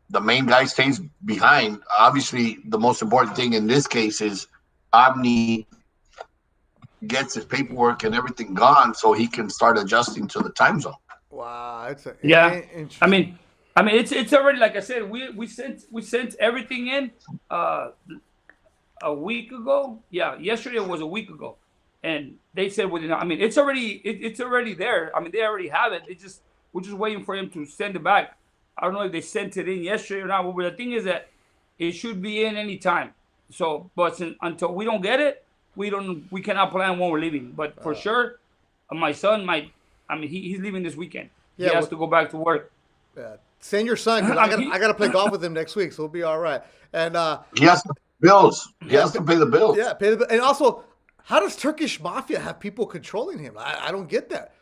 the main guy stays behind. Obviously, the most important thing in this case is Omni gets his paperwork and everything gone so he can start adjusting to the time zone. Wow, I mean it's already, like I said, we sent everything in a week ago. Yeah, yesterday was a week ago, and they said it's already there. I mean, they already have it. We're just waiting for him to send it back. I don't know if they sent it in yesterday or not, but the thing is that it should be in any time. So, but until we don't get it, we cannot plan when we're leaving. But for sure, my son he's leaving this weekend. He has to go back to work. Yeah. Send your son, because I got to play golf with him next week, so we'll be all right. And he has to pay bills. He has to pay the bills. Yeah, pay the bill. And also, how does Turkish Mafia have people controlling him? I don't get that.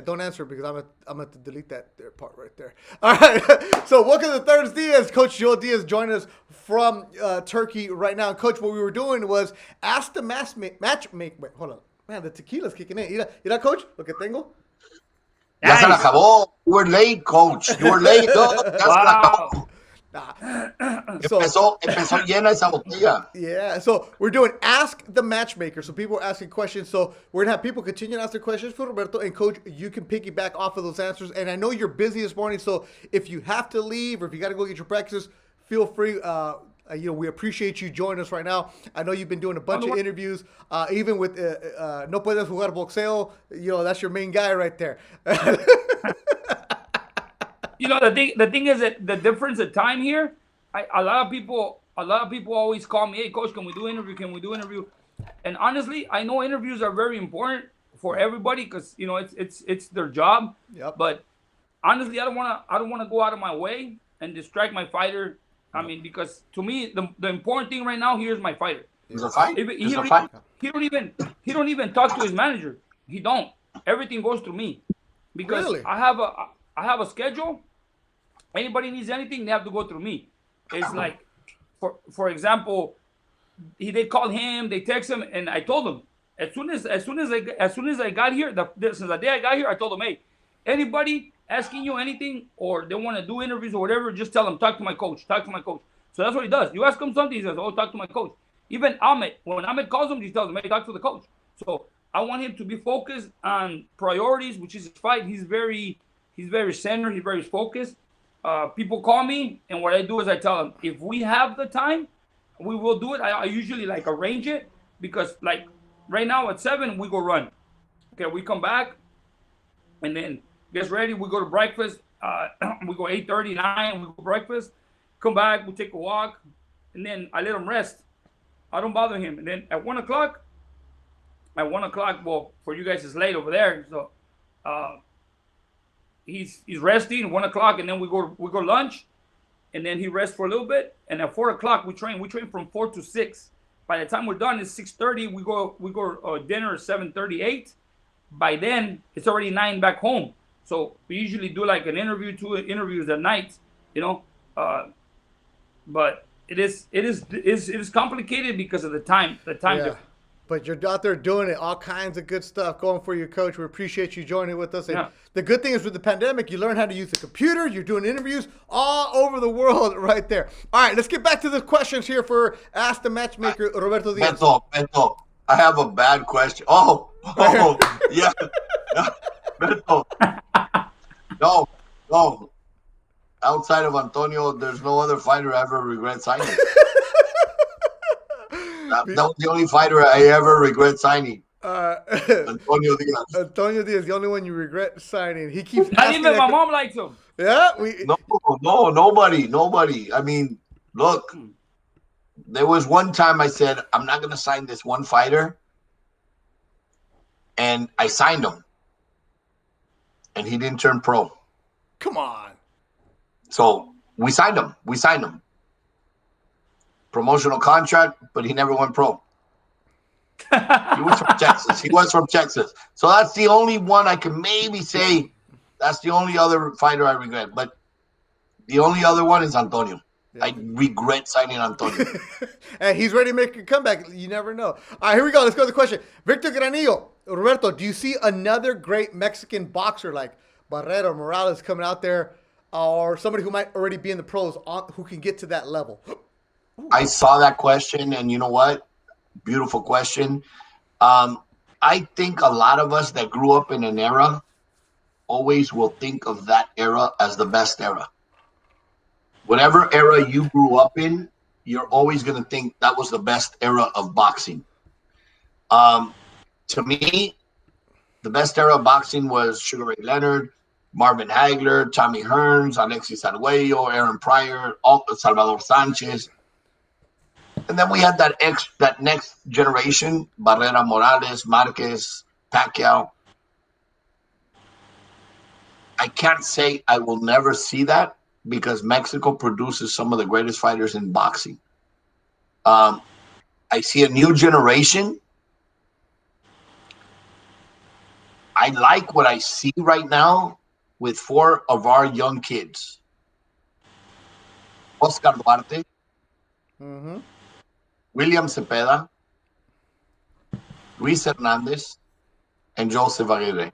Don't answer, because I'm going to delete that part right there. All right. So welcome to ThursDIAZ. Coach Joel Diaz joining us from Turkey right now. Coach, what we were doing was ask the matchmaker. Wait, hold on. Man, the tequila's kicking in. Mira, coach, lo que tengo. Ya se la Nice. acabó. You were late, coach. You were late. No, ya se la Wow. acabó. Nah. Empezó llena esa botella. Yeah, so we're doing Ask the Matchmaker. So people are asking questions. So we're going to have people continue to ask their questions for Roberto. And Coach, you can piggyback off of those answers. And I know you're busy this morning, so if you have to leave or if you got to go get your practice, feel free. We appreciate you joining us right now. I know you've been doing a bunch of interviews, even with No Puedes Jugar Boxeo. That's your main guy right there. The thing is that the difference of time here, a lot of people always call me, hey coach, can we do interview? And honestly, I know interviews are very important for everybody because it's their job. Yep. But honestly, I don't want to go out of my way and distract my fighter. I mean, because to me the important thing right now here is my fighter. It's a fight. He don't even talk to his manager. He don't. Everything goes through me because Really? I have a schedule. Anybody needs anything, they have to go through me. It's like, for example, they call him, they text him, and I told him as soon as I got here, since the day I got here, I told him, hey, anybody asking you anything or they want to do interviews or whatever, just tell them, talk to my coach. So that's what he does. You ask him something, he says, oh, talk to my coach. Even Ahmed, when Ahmed calls him, he tells him, hey, talk to the coach. So I want him to be focused on priorities, which is his fight. He's very centered. He's very focused. People call me, and what I do is I tell them, if we have the time, we will do it. I usually arrange it because right now at 7 we go run. Okay, we come back, and then get ready. We go to breakfast. We go 8:30, 9. We go breakfast. Come back. We take a walk, and then I let him rest. I don't bother him. And then at 1 o'clock, well, for you guys it's late over there, so he's resting 1 o'clock, and then we go lunch, and then he rests for a little bit, and at 4 o'clock we train from 4 to 6. By the time we're done, it's 6:30. We go dinner at 7:38. By then it's already 9 back home. So we usually do like an interview, 2 interviews at night, but it is complicated because of the time difference. But you're out there doing it, all kinds of good stuff going for you, Coach. We appreciate you joining with us. And the good thing is with the pandemic, you learn how to use the computer. You're doing interviews all over the world right there. All right, let's get back to the questions here for Ask the Matchmaker, Roberto Diaz. Beto, I have a bad question. Oh, yeah. Beto. No. Outside of Antonio, there's no other fighter I ever regret signing. That was the only fighter I ever regret signing. Antonio Diaz. Antonio Diaz, the only one you regret signing. He keeps Not asking even my mom likes him. Yeah? No, nobody. I mean, look, there was one time I said, I'm not going to sign this one fighter. And I signed him. And he didn't turn pro. Come on. So we signed him. Promotional contract, but he never went pro. He was from Texas. So that's the only one I can maybe say that's the only other fighter I regret. But the only other one is Antonio. Yeah. I regret signing Antonio. And he's ready to make a comeback. You never know. All right, here we go. Let's go to the question. Victor Granillo. Roberto, do you see another great Mexican boxer like Barrera Morales coming out there, or somebody who might already be in the pros who can get to that level? I saw that question, and you know what? Beautiful question. I think a lot of us that grew up in an era always will think of that era as the best era. Whatever era you grew up in, you're always going to think that was the best era of boxing. To me, the best era of boxing was Sugar Ray Leonard, Marvin Hagler, Tommy Hearns, Alexis Arguello, Aaron Pryor, Salvador Sanchez. And then we had that next generation, Barrera Morales, Marquez, Pacquiao. I can't say I will never see that because Mexico produces some of the greatest fighters in boxing. I see a new generation. I like what I see right now with 4 of our young kids. Oscar Duarte, William Cepeda, Luis Hernandez, and Joseph Aguirre.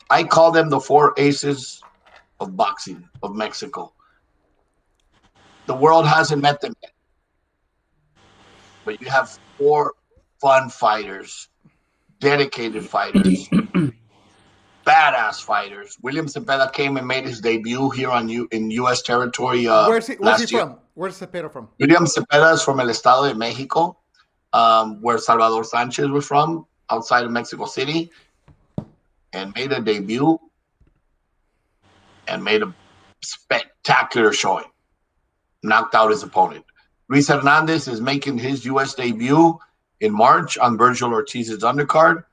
I call them the four aces of boxing of Mexico. The world hasn't met them yet, but you have four fun fighters, dedicated fighters, badass fighters. William Cepeda came and made his debut here in U.S. territory Where's he last year. from? Where's Cepeda from? William Cepeda is from El Estado de Mexico, where Salvador Sanchez was from, outside of Mexico City, and made a debut and made a spectacular showing. Knocked out his opponent. Luis Hernandez is making his U.S. debut in March on Virgil Ortiz's undercard.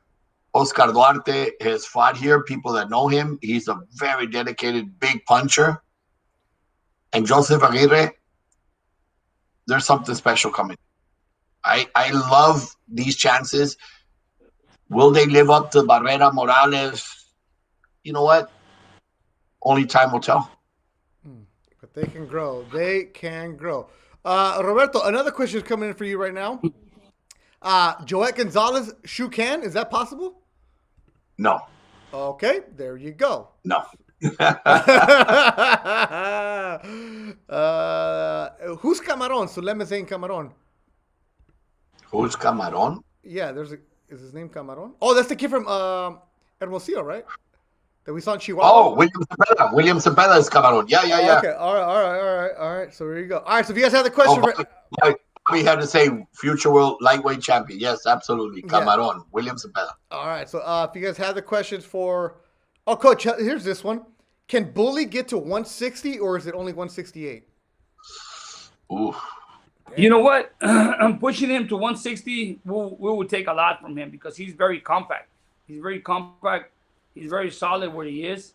Oscar Duarte has fought here. People that know him, he's a very dedicated, big puncher. And Joseph Aguirre, there's something special coming. I love these chances. Will they live up to Barrera, Morales? You know what? Only time will tell. But they can grow. They can grow. Roberto, another question is coming in for you right now. Joet Gonzalez, shoe can, is that possible? No. Okay, there you go. No. Who's Camarón? Sulem is saying Camarón. Who's Camarón? Yeah, is his name Camarón? Oh, that's the kid from Hermosillo, right? That we saw in Chihuahua. Oh, William Cepeda. William Cepeda is Camarón. Yeah. Okay, all right. So there you go. All right, so if you guys have the question we had to say future world lightweight champion. Yes, absolutely. Camarón. Yeah. William Cepeda. All right, so if you guys have the questions for... Oh, Coach, here's this one. Can Bully get to 160 or is it only 168? Ooh. You know what? I'm pushing him to 160. We will take a lot from him because he's very compact. He's very compact. He's very solid where he is.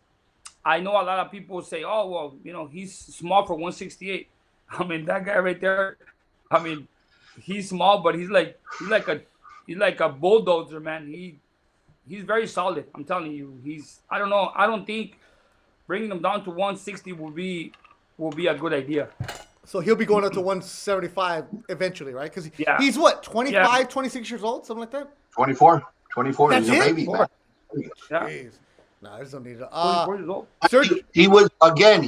I know a lot of people say, oh, well, he's small for 168. I mean, that guy right there, he's small, but he's like a bulldozer, man. He's very solid. I'm telling you. I don't know. I don't think bringing him down to 160 will be a good idea. So he'll be going up to 175 eventually, right? Because he's what, 25, 26 years old, something like that? 24. That's he's a baby. Yeah. No, there's no need to. 24 years old.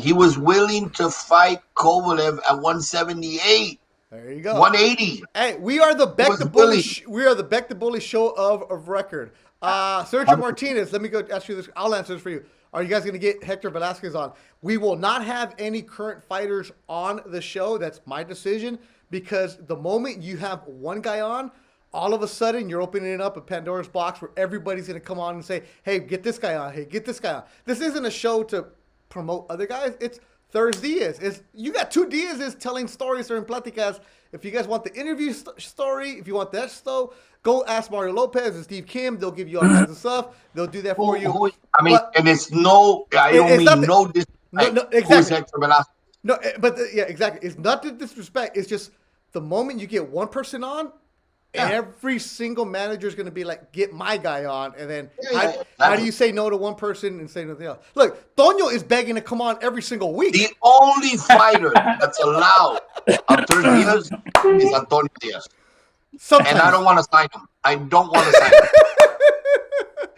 He was willing to fight Kovalev at 178. There you go. 180. Hey, we are the Beck the Bully. We are the Beck the Bully show of record. Sergio Martinez, let me go ask you this. I'll answer this for you. Are you guys going to get Hector Velasquez on? We will not have any current fighters on the show. That's my decision because the moment you have one guy on, all of a sudden you're opening up a Pandora's box where everybody's going to come on and say, hey, get this guy on. Hey, get this guy on. This isn't a show to promote other guys. It's ThursDIAZ. You got two Diaz's telling stories during Platicas. If you guys want the interview story, if you want that stuff, go ask Mario Lopez and Steve Kim. They'll give you all kinds of stuff. They'll do that for you. And it's no, I don't mean no disrespect. No, exactly. No, but yeah, exactly. It's not the disrespect. It's just the moment you get one person on, every single manager is going to be like, get my guy on. And then how do you say no to one person and say nothing else? Look, Toño is begging to come on every single week. The only fighter that's allowed on ThursDIAZ is Antonio Diaz. Sometimes. And I don't want to sign him. I don't want to sign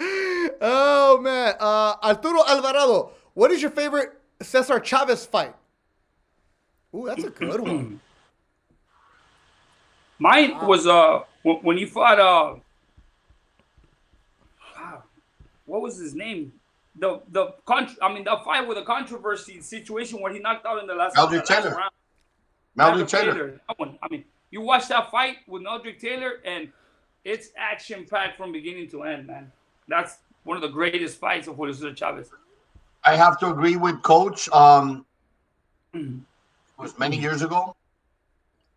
him. Oh, man. Arturo Alvarado, what is your favorite Cesar Chavez fight? Ooh, that's a good one. Mine was when he fought what was his name? The fight with the controversy situation where he knocked out in the last round. Meldrick Taylor. That one. You watch that fight with Meldrick Taylor and it's action packed from beginning to end, man. That's one of the greatest fights of Julio Cesar Chavez. I have to agree with Coach. It was many years ago.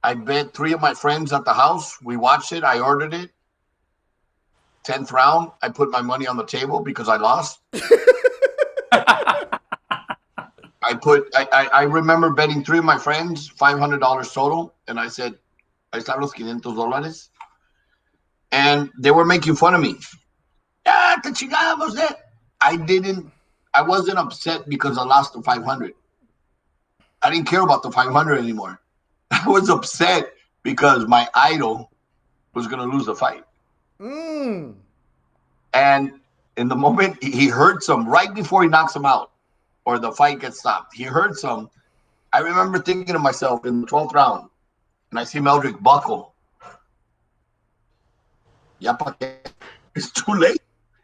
I bet 3 of my friends at the house. We watched it. I ordered it. 10th round, I put my money on the table because I lost. I remember betting 3 of my friends, $500 total. And I said, ahí están los $500. And they were making fun of me. Yeah, the chingada was that. I wasn't upset because I lost the 500. I didn't care about the 500 anymore. I was upset because my idol was going to lose the fight. Mm. And in the moment he hurts him right before he knocks him out or the fight gets stopped, he hurts him. I remember thinking to myself in the 12th round, and I see Meldrick buckle. Ya pa qué? It's too late.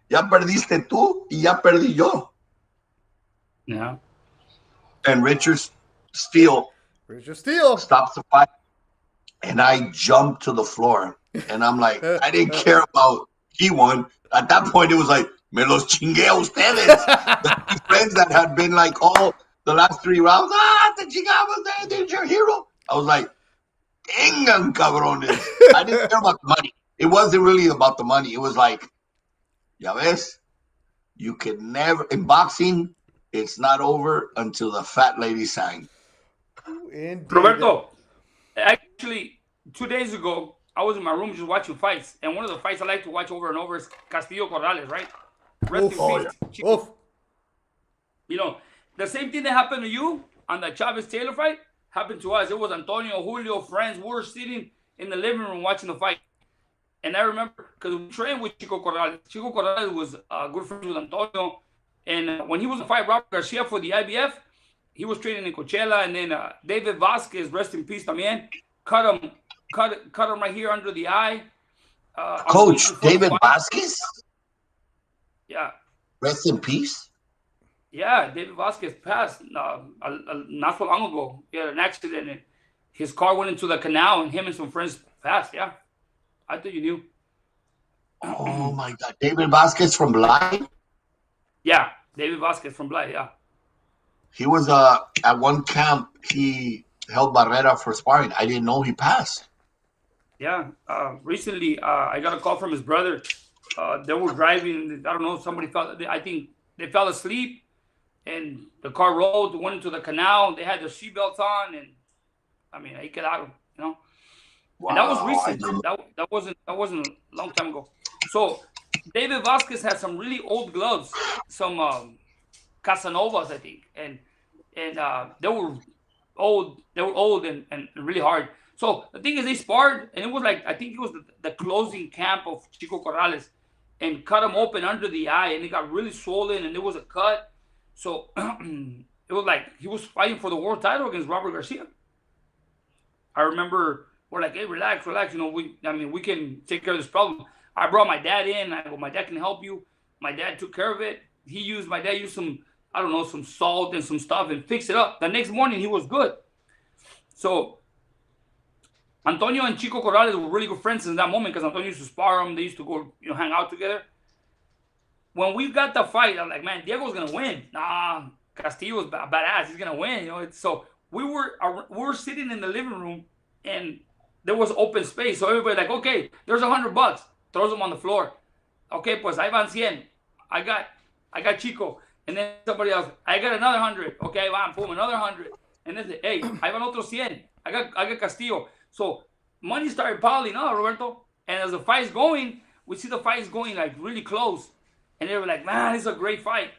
Ya perdiste tú y ya perdí yo. Yeah. And Richard Steele stops the fight, and I jumped to the floor. And I'm like, I didn't care about he won. At that point, it was like, me los chingué a ustedes. The friends that had been like, oh, the last 3 rounds, te chingamos, they're your hero. I was like, vengan, cabrones. I didn't care about the money. It wasn't really about the money. It was like, ya ves, you can never, in boxing, it's not over until the fat lady sang. Indeed. Roberto, actually, 2 days ago, I was in my room just watching fights, and one of the fights I like to watch over and over is Castillo Corrales, right? Rest in peace, Chico. You know, the same thing that happened to you on the Chavez-Taylor fight happened to us. It was Antonio, Julio, friends. We were sitting in the living room watching the fight. And I remember, because we trained with Chico Corrales. Chico Corrales was good friends with Antonio. And when he was in fight Robert Garcia for the IBF, he was training in Coachella. And then David Vasquez, rest in peace también, cut him right here under the eye. Coach David Vasquez? Yeah. Rest in peace? Yeah, David Vasquez passed not so long ago. He had an accident and his car went into the canal and him and some friends passed. Yeah. I thought you knew. Oh my God. David Vasquez from Blythe? Yeah, David Vasquez from Blythe, yeah. He was at one camp, he held Barrera for sparring. I didn't know he passed. Yeah. Recently, I got a call from his brother. They were driving. I don't know. Somebody I think they fell asleep, and the car rolled, went into the canal. They had their seatbelts on, and I mean, he quedaron, you know. Wow, and that was recent. That wasn't a long time ago. So David Vasquez had some really old gloves, some Casanovas, I think, and they were old. They were old and really hard. So the thing is, they sparred, and it was like, I think it was the closing camp of Chico Corrales, and cut him open under the eye, and it got really swollen, and there was a cut. So it was like he was fighting for the world title against Robert Garcia. I remember we're like, hey, relax. You know, we can take care of this problem. I brought my dad in. I go, my dad can help you. My dad took care of it. My dad used some, I don't know, some salt and some stuff and fixed it up. The next morning, he was good. So Antonio and Chico Corrales were really good friends in that moment because Antonio used to spar them. They used to go, hang out together. When we got the fight, I'm like, man, Diego's gonna win. Nah, Castillo's badass. He's gonna win. So we were sitting in the living room, and there was open space. So everybody like, okay, there's $100. Throws them on the floor. Okay, pues ahí van 100. I got Chico. And then somebody else, I got another 100. Okay, ahí van, boom, another 100. And then, hey, ahí van otros 100. I got Castillo. So money started piling up, Roberto. And as the fight's going, we see the fight's going like really close. And they were like, man, this is a great fight.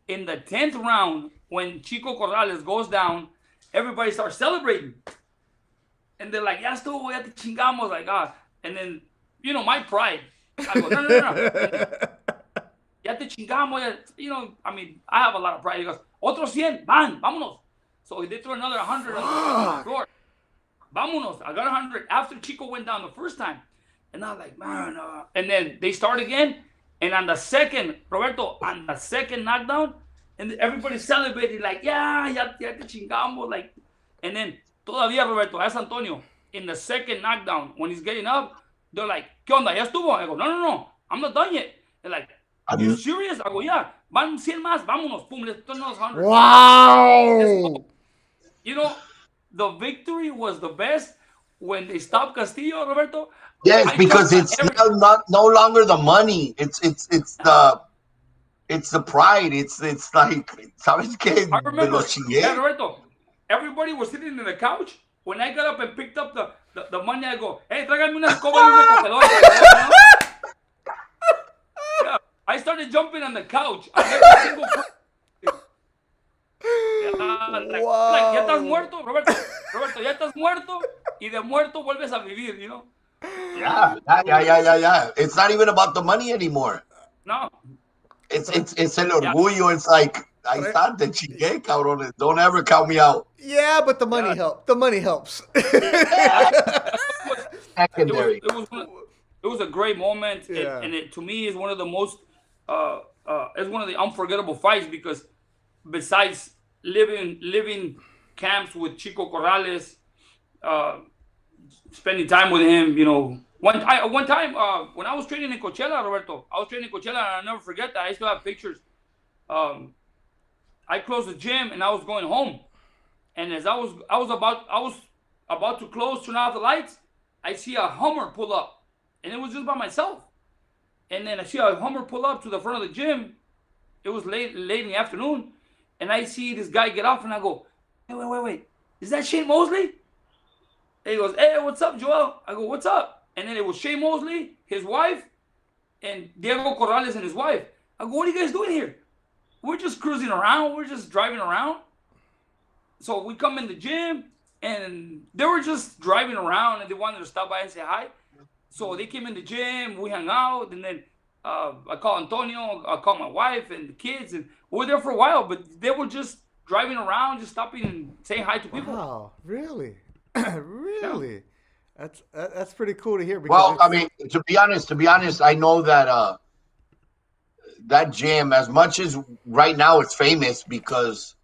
In the 10th round, when Chico Corrales goes down, everybody starts celebrating. And they're like, ya estuvo, ya te chingamos. Like, And then, my pride. I go, no. Ya te chingamos. I mean, I have a lot of pride. He goes, otros 100, van, vámonos. So they threw another 100 on the floor. Vámonos. I got 100 after Chico went down the first time. And I was like, man. And then they start again. And on the second, Roberto, knockdown, and everybody celebrated like, ya te chingamos. Like, and then, todavía, Roberto, ask Antonio, in the second knockdown, when he's getting up, they're like, ¿qué onda? ¿Ya estuvo? I go, no, I'm not done yet. They're like, are you serious? I go, yeah. Van 100 más, vámonos. Pum, let's turn those 100. Wow. The victory was the best when they stopped Castillo, Roberto. Yes, because it's no longer the money. It's the pride. It's like, ¿sabes qué? I remember, Roberto, everybody was sitting in the couch. When I got up and picked up the money, I go, hey, tráigame una escoba y un recogedor. Yeah, I started jumping on the couch. Every single like, ya estás muerto, Roberto, ya estás muerto, y de muerto vuelves a vivir, Yeah. It's not even about the money anymore. No, Tra- It's el yeah, orgullo. It's like, ahí tra- está, te chingué, cabrones. Don't ever count me out. yeah, but the money yeah. help. The money helps. That's what it was. Secondary. It was a great moment, Yeah. and it to me is one of the most it's one of the unforgettable fights because besides living camps with Chico Corrales, uh, spending time with him, one time when I was training in Coachella, Roberto, I was training in Coachella, and I'll never forget that. I still have pictures. Um, I closed the gym and I was going home, and as I was about to close, turn off the lights, I see a Hummer pull up, and it was just by myself. And then I see a Hummer pull up to the front of the gym. It was late in the afternoon, and I see this guy get off, and I go, "Hey, wait, is that Shane Mosley?" And he goes, "Hey, what's up, Joel?" I go, "What's up?" And then it was Shane Mosley, his wife, and Diego Corrales and his wife. I go, "What are you guys doing here?" We're just cruising around. We're just driving around. So we come in the gym, and they were just driving around, and they wanted to stop by and say hi. So they came in the gym, we hung out, and then I called Antonio, I called my wife and the kids, and we were there for a while. But they were just driving around, just stopping and saying hi to people. Wow, really, Yeah. really, that's pretty cool to hear because Well, I it's mean, to be honest, I know that that gym, as much as right now it's famous because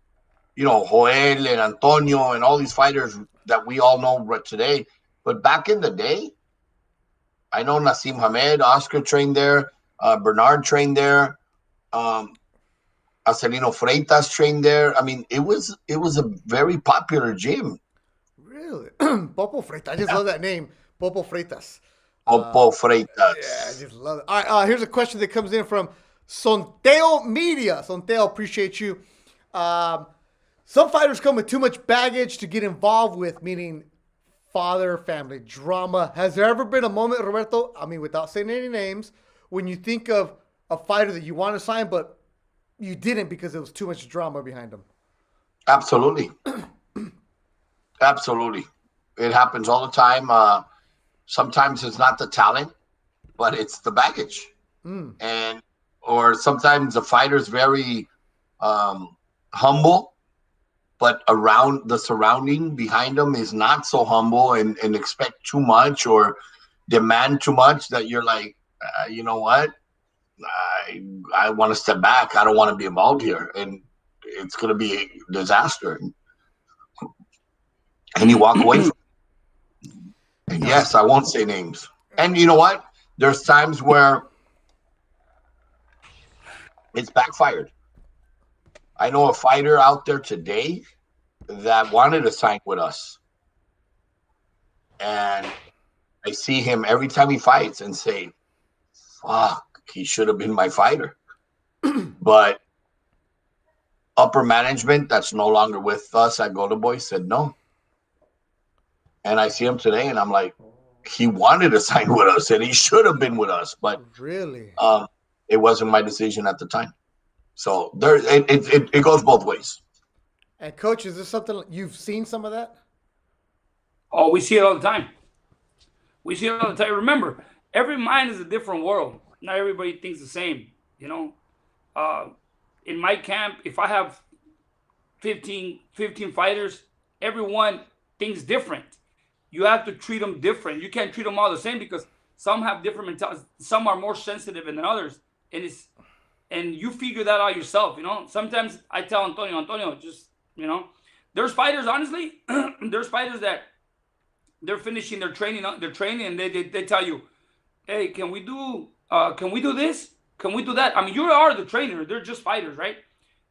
Joel and Antonio and all these fighters that we all know right today. But back in the day, I know Nassim Hamed, Oscar trained there, Bernard trained there, um, Acelino Freitas trained there. I mean, it was a very popular gym. really Popo Freitas. I just love that name, Popo Freitas. Popo Yeah, I Freitas. just love it. All right, here's a question that comes in from Sonteo Media. Sonteo, appreciate you. Um, some fighters come with too much baggage to get involved with, meaning father, family drama. Has there ever been a moment, Roberto? I mean, without saying any names, when you think of a fighter that you want to sign, but you didn't because there was too much drama behind them? Absolutely, absolutely. It happens all the time. Sometimes it's not the talent, but it's the baggage, Mm, and or sometimes the fighter's very um, humble, but around the surrounding behind them is not so humble and expect too much or demand too much that you're like, you know what? I I want to step back. I don't want to be involved here, and it's going to be a disaster. And you walk away from. And yeah. yes, I won't say names. And you know what? There's times where it's backfired. I know a fighter out there today that wanted to sign with us, and I see him every time he fights and say, "Fuck, he should have been my fighter." But upper management that's no longer with us at Golden Boy said no. And I see him today, and I'm like, he wanted to sign with us, and he should have been with us, but Really? um, it wasn't my decision at the time. So it goes both ways. And coach, is this something you've seen some of that? Oh, we see it all the time. We see it all the time. Remember, every mind is a different world. Not everybody thinks the same. You know, uh, in my camp, if I have 15 fighters, everyone thinks different. You have to treat them different. You can't treat them all the same because some have different mentalities. Some are more sensitive than others, and you figure that out yourself. Sometimes I tell Antonio, just there's fighters. Honestly, there's fighters that they're finishing their training, and they tell you, "Hey, can we do this? Can we do that?" I mean, you are the trainer. They're just fighters, right?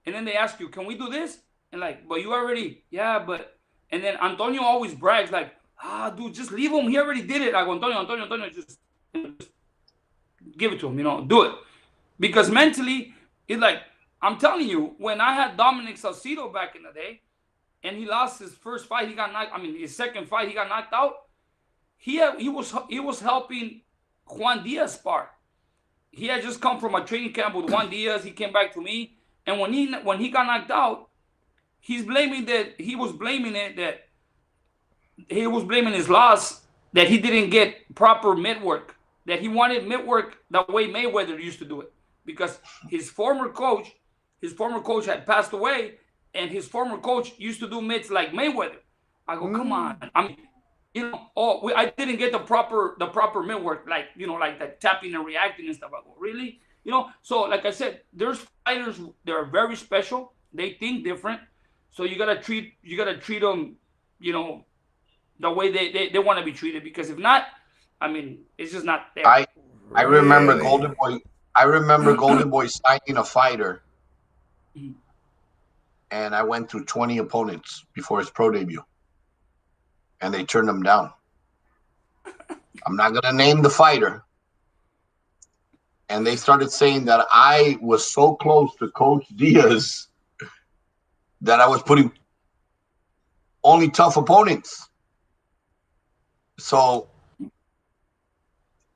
And then they ask you, "Can we do this?" And like, but you already, yeah, but. And then Antonio always brags like, dude, just leave him. He already did it. I go, Antonio, just give it to him. Do it. Because mentally, it's like, I'm telling you, when I had Dominic Salcido back in the day, and he lost his first fight, he got knocked. I mean, his second fight, he got knocked out. He was helping Juan Diaz spar. He had just come from a training camp with Juan Diaz. He came back to me, and when he got knocked out, he was blaming his loss that he didn't get proper mitt work. That he wanted mitt work the way Mayweather used to do it, because his former coach had passed away, and his former coach used to do mitts like Mayweather. I go, come on. I mean, I didn't get the proper mitt work, like like that tapping and reacting and stuff. I go, really? So like I said, there's fighters that are very special. They think different, so you gotta treat them, the way they want to be treated. Because if not, I mean, it's just not there. I remember Golden Boy. I remember Golden Boy signing a fighter, and I went through 20 opponents before his pro debut, and they turned him down. I'm not gonna name the fighter. And they started saying that I was so close to Coach Diaz that I was putting only tough opponents. So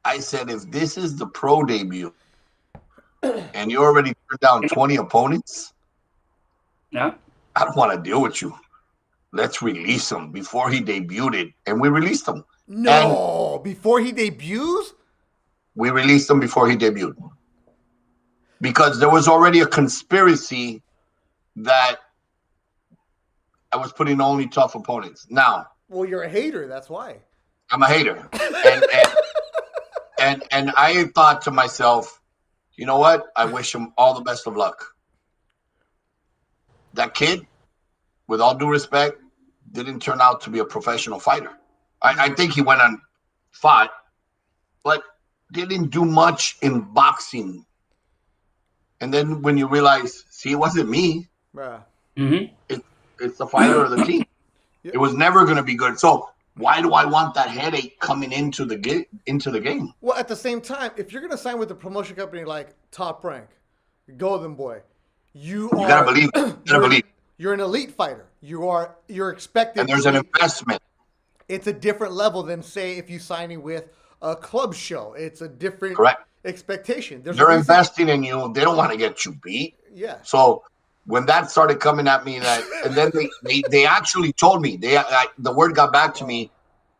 I said, if this is the pro debut and you already turned down 20 opponents, yeah, I don't want to deal with you. Let's release him before he debuted. And we released him. No, before he debuts? We released him before he debuted. Because there was already a conspiracy that I was putting only tough opponents. Now. Well, you're a hater, that's why. I'm a hater. And I thought to myself, you know what? I wish him all the best of luck. That kid, with all due respect, didn't turn out to be a professional fighter. I think he went and fought, but didn't do much in boxing. And then when you realize, see, it wasn't me. Yeah. It's the fighter of the team. It was never going to be good. So why do I want that headache coming into the game? Well, at the same time, if you're going to sign with a promotion company like Top Rank, Golden Boy, you gotta believe. You're an elite fighter. You're expected. And there's an investment. It's a different level than, say, if you signing with a club show. It's a different expectation. They're investing in you. They don't want to get you beat. Yeah. So when that started coming at me, and then they actually told me, the word got back to me,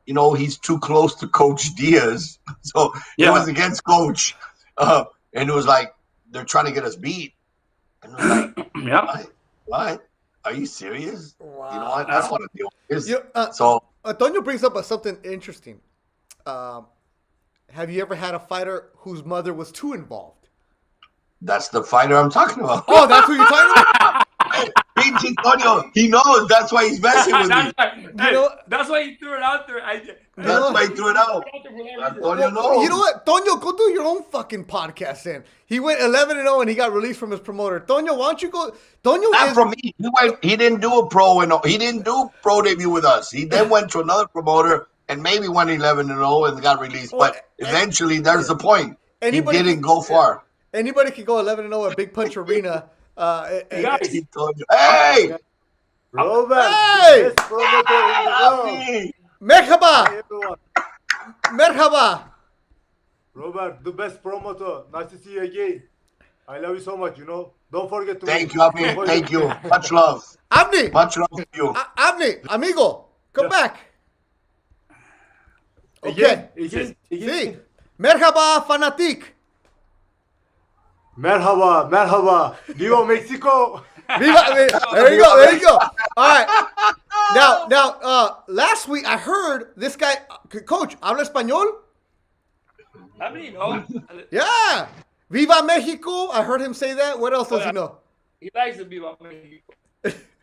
he's too close to Coach Diaz. So it was against Coach. And it was like, they're trying to get us beat. And it was like, what? Are you serious? Wow. You know what? I don't want to deal with this. Antonio brings up something interesting. Have you ever had a fighter whose mother was too involved? That's the fighter I'm talking about. Oh, that's who you're talking about? Antonio, he knows. That's why he's messing with me. That's why he threw it out there. That's why he threw it out. Antonio knows. You know what? Tonio, go do your own fucking podcast then. He went 11-0 and he got released from his promoter. Tonio, why don't you go? Not from me. He didn't do a pro, and he didn't do pro debut with us. He then went to another promoter and maybe went 11-0 and got released. But eventually, there's the point. He didn't go far. Anybody can go 11-0 at Big Punch Arena. Hey! Robert! Hey! Merhaba! Merhaba! Robert, the best promoter. Nice to see you again. I love you so much, Don't forget to... Thank you, Abni. Thank you. Much love. Abni! Much love to you. Abni, amigo, come back. Okay. Again. Sí. Merhaba, fanatic. Merhaba. Viva Mexico. There you go. All right. Now, last week I heard this guy, Coach, ¿habla español? I mean, no. Yeah. Viva Mexico. I heard him say that. What else does he know? He likes the Viva Mexico.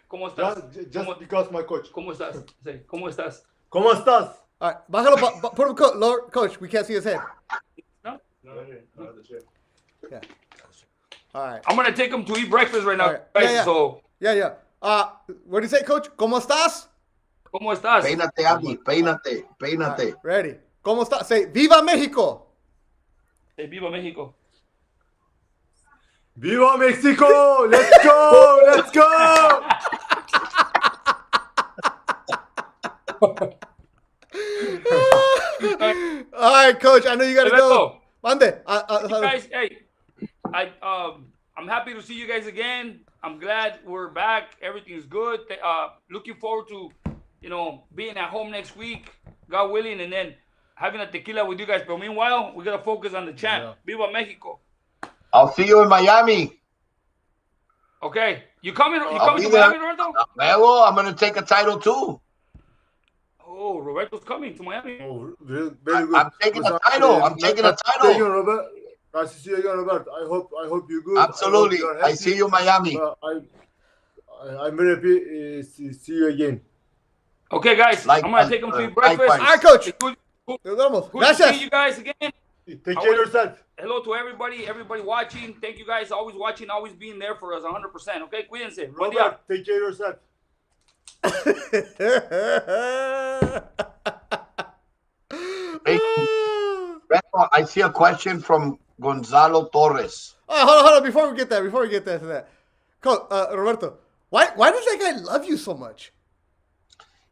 ¿Cómo estás? Just because my coach. ¿Cómo estás? Say, ¿cómo estás? ¿Cómo estás? All right. Bájalo, put him lower, Coach. We can't see his head. No? Yeah. All right. I'm gonna take him to eat breakfast right now. Right. Yeah. So Yeah. What do you say, Coach? ¿Cómo estás? ¿Cómo estás? Peínate, Abni. Peínate. Right, ready. ¿Cómo estás? Say, Viva Mexico. Say, Viva Mexico. Viva Mexico! Let's go! All right, Coach. I know you gotta go. Mande. Guys, I'm happy to see you guys again. I'm glad we're back. Everything's good. Looking forward to, being at home next week. God willing, and then having a tequila with you guys. But meanwhile, we gotta focus on the champ. Yeah. Viva Mexico. I'll see you in Miami. Okay, you coming? You I'll coming be to there. Miami, Roberto? Well, I'm gonna take a title too. Oh, Roberto's coming to Miami. Oh, very good. I'm taking a Listen, title. I'm taking a nice to see you again, title. Robert. Nice to see you again, Robert. I hope you're good. Absolutely. I hope you're I healthy. see you in Miami. I'm very happy to see you again. Okay, guys, I'm Likewise, gonna take them to brother. eat breakfast. Likewise. All right, coach. Good, Nos vemos. good to Gracias. see you guys again. Take care of yourself. Hello to everybody watching. Thank you guys, always watching, always being there for us 100%. Okay, cuídense. Buen día. Robert, take care of yourself. Beto, I see a question from Gonzalo Torres. Oh, hold on. Before we get to that, Coach, Roberto, why does that guy love you so much?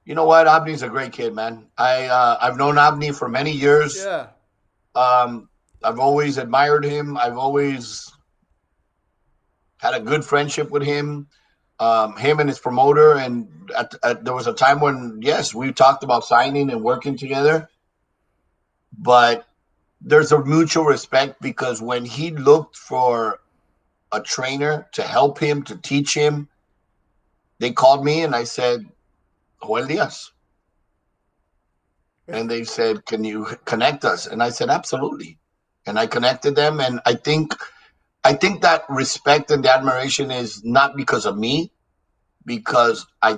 You know what? Abni's a great kid, man. I've known Abni for many years. Yeah. I've always admired him. I've always had a good friendship with him. Him and his promoter, and there was a time when, yes, we talked about signing and working together, but there's a mutual respect because when he looked for a trainer to help him, to teach him, they called me and I said, Joel Diaz. And they said, can you connect us? And I said, absolutely. And I connected them. And I think that respect and the admiration is not because of me, because I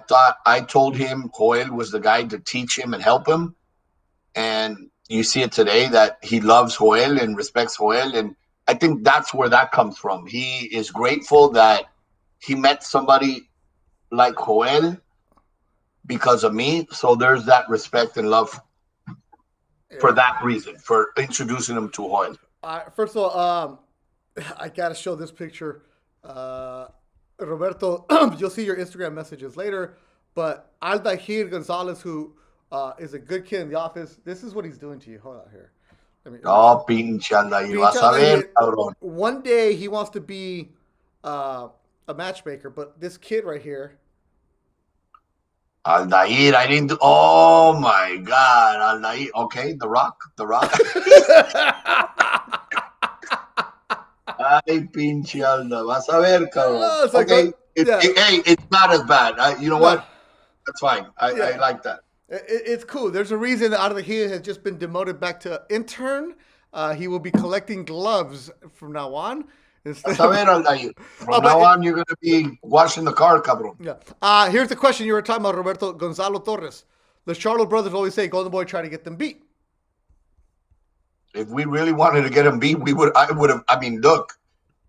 told him Joel was the guy to teach him and help him. And you see it today that he loves Joel and respects Joel. And I think that's where that comes from. He is grateful that he met somebody like Joel because of me. So there's that respect and love for that reason, for introducing him to Joel. First of all, I gotta show this picture. Roberto, you'll see your Instagram messages later, but Aldair Gonzalez, who is a good kid in the office, this is what he's doing to you. Hold on here. Oh, pinche Aldair. Vas a ver, cabrón. One day he wants to be a matchmaker, but this kid right here. Aldair, I didn't do. Oh my God, Aldair. Okay, The Rock. Ay, pinche Alda. Vas a ver, cabrón. Oh, it's like okay. yeah. Hey, it's not as bad. You know what? That's fine. I like that. It's cool. There's a reason that Aldair has just been demoted back to intern. He will be collecting gloves from now on. Vas a ver, Aldair. From now on, you're going to be washing the car, cabrón. Yeah. Here's the question you were talking about, Roberto. Gonzalo Torres. The Charlotte brothers always say Golden Boy try to get them beat. If we really wanted to get him beat, I would have. I mean, look,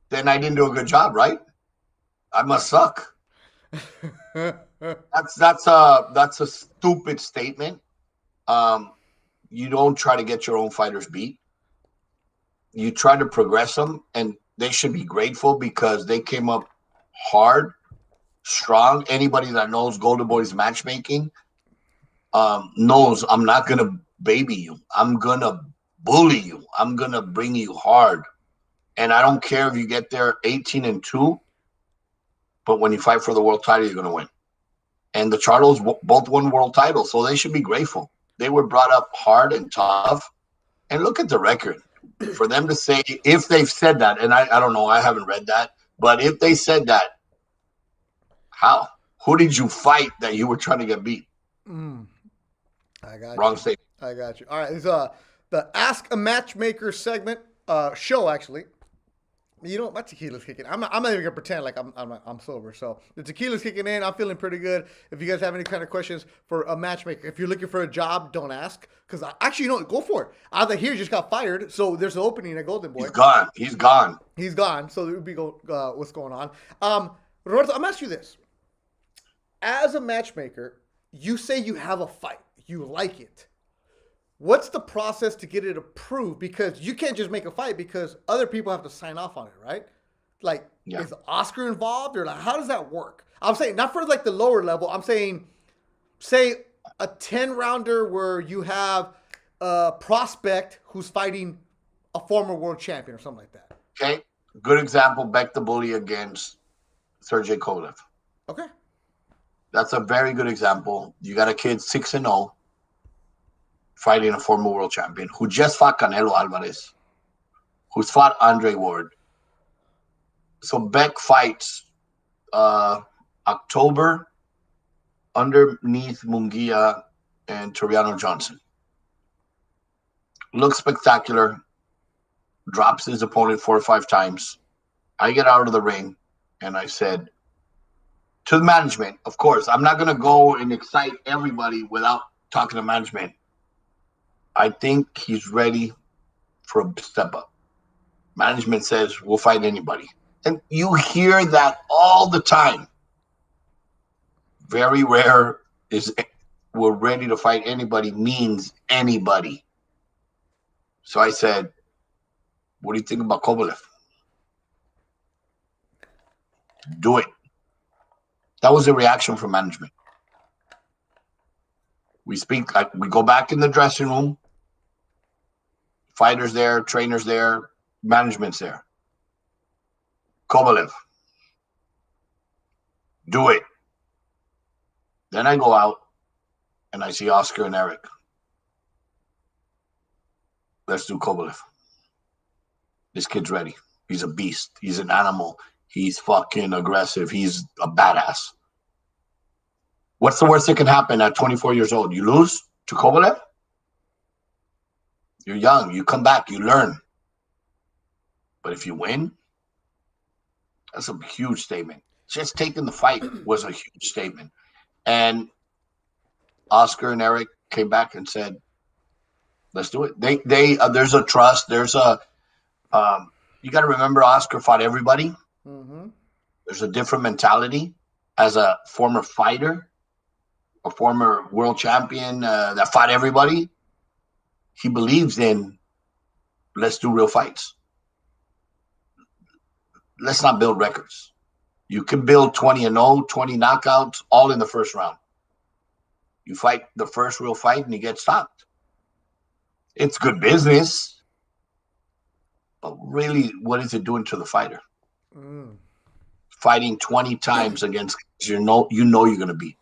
then I didn't do a good job, right? I must suck. That's a stupid statement. You don't try to get your own fighters beat. You try to progress them, and they should be grateful because they came up hard, strong. Anybody that knows Golden Boy's matchmaking knows I'm not gonna baby you. I'm gonna bully you. I'm gonna bring you hard, and I don't care if you get there 18-2. But when you fight for the world title, you're gonna win. And the Charlos both won world titles, so they should be grateful. They were brought up hard and tough. And look at the record. For them to say, if they've said that, and I don't know, I haven't read that, but if they said that, how? Who did you fight that you were trying to get beat? I got Wrong you. statement. I got you. All right, it's the Ask a Matchmaker segment show actually. You know, my tequila's kicking. I'm not even gonna pretend like I'm sober. So the tequila's kicking in. I'm feeling pretty good. If you guys have any kind of questions for a matchmaker, if you're looking for a job, don't ask. Because actually, you know, go for it. Aldair just got fired, so there's an opening at Golden Boy. He's gone. He's gone. So it would be what's going on. Roberto, I'm asking you this: as a matchmaker, you say you have a fight, you like it. What's the process to get it approved? Because you can't just make a fight because other people have to sign off on it, right? Like, is Oscar involved or like, how does that work? I'm saying not for like the lower level. I'm saying, say a 10-rounder where you have a prospect who's fighting a former world champion or something like that. Okay. Good example, Beck the Bully against Sergey Kovalev. Okay. That's a very good example. You got a kid 6-0. fighting a former world champion who just fought Canelo Alvarez, who's fought Andre Ward. So Beck fights October underneath Munguia and Toriano Johnson. Looks spectacular. Drops his opponent 4 or 5 times. I get out of the ring and I said to the management, of course, I'm not going to go and excite everybody without talking to management. I think he's ready for a step up. Management says we'll fight anybody. And you hear that all the time. Very rare is we're ready to fight anybody means anybody. So I said, what do you think about Kovalev? Do it. That was the reaction from management. We go back in the dressing room. Fighters there, trainers there, management's there. Kovalev. Do it. Then I go out and I see Oscar and Eric. Let's do Kovalev. This kid's ready. He's a beast. He's an animal. He's fucking aggressive. He's a badass. What's the worst that can happen at 24 years old? You lose to Kovalev? You're young. You come back. You learn. But if you win, that's a huge statement. Just taking the fight was a huge statement. And Oscar and Eric came back and said, let's do it. There's a trust. There's a you got to remember Oscar fought everybody. Mm-hmm. There's a different mentality as a former fighter, a former world champion that fought everybody. He believes in let's do real fights. Let's not build records. You can build 20-0, 20 knockouts, all in the first round. You fight the first real fight and you get stopped. It's good business. But really, what is it doing to the fighter? Fighting 20 times against you know you're going to beat.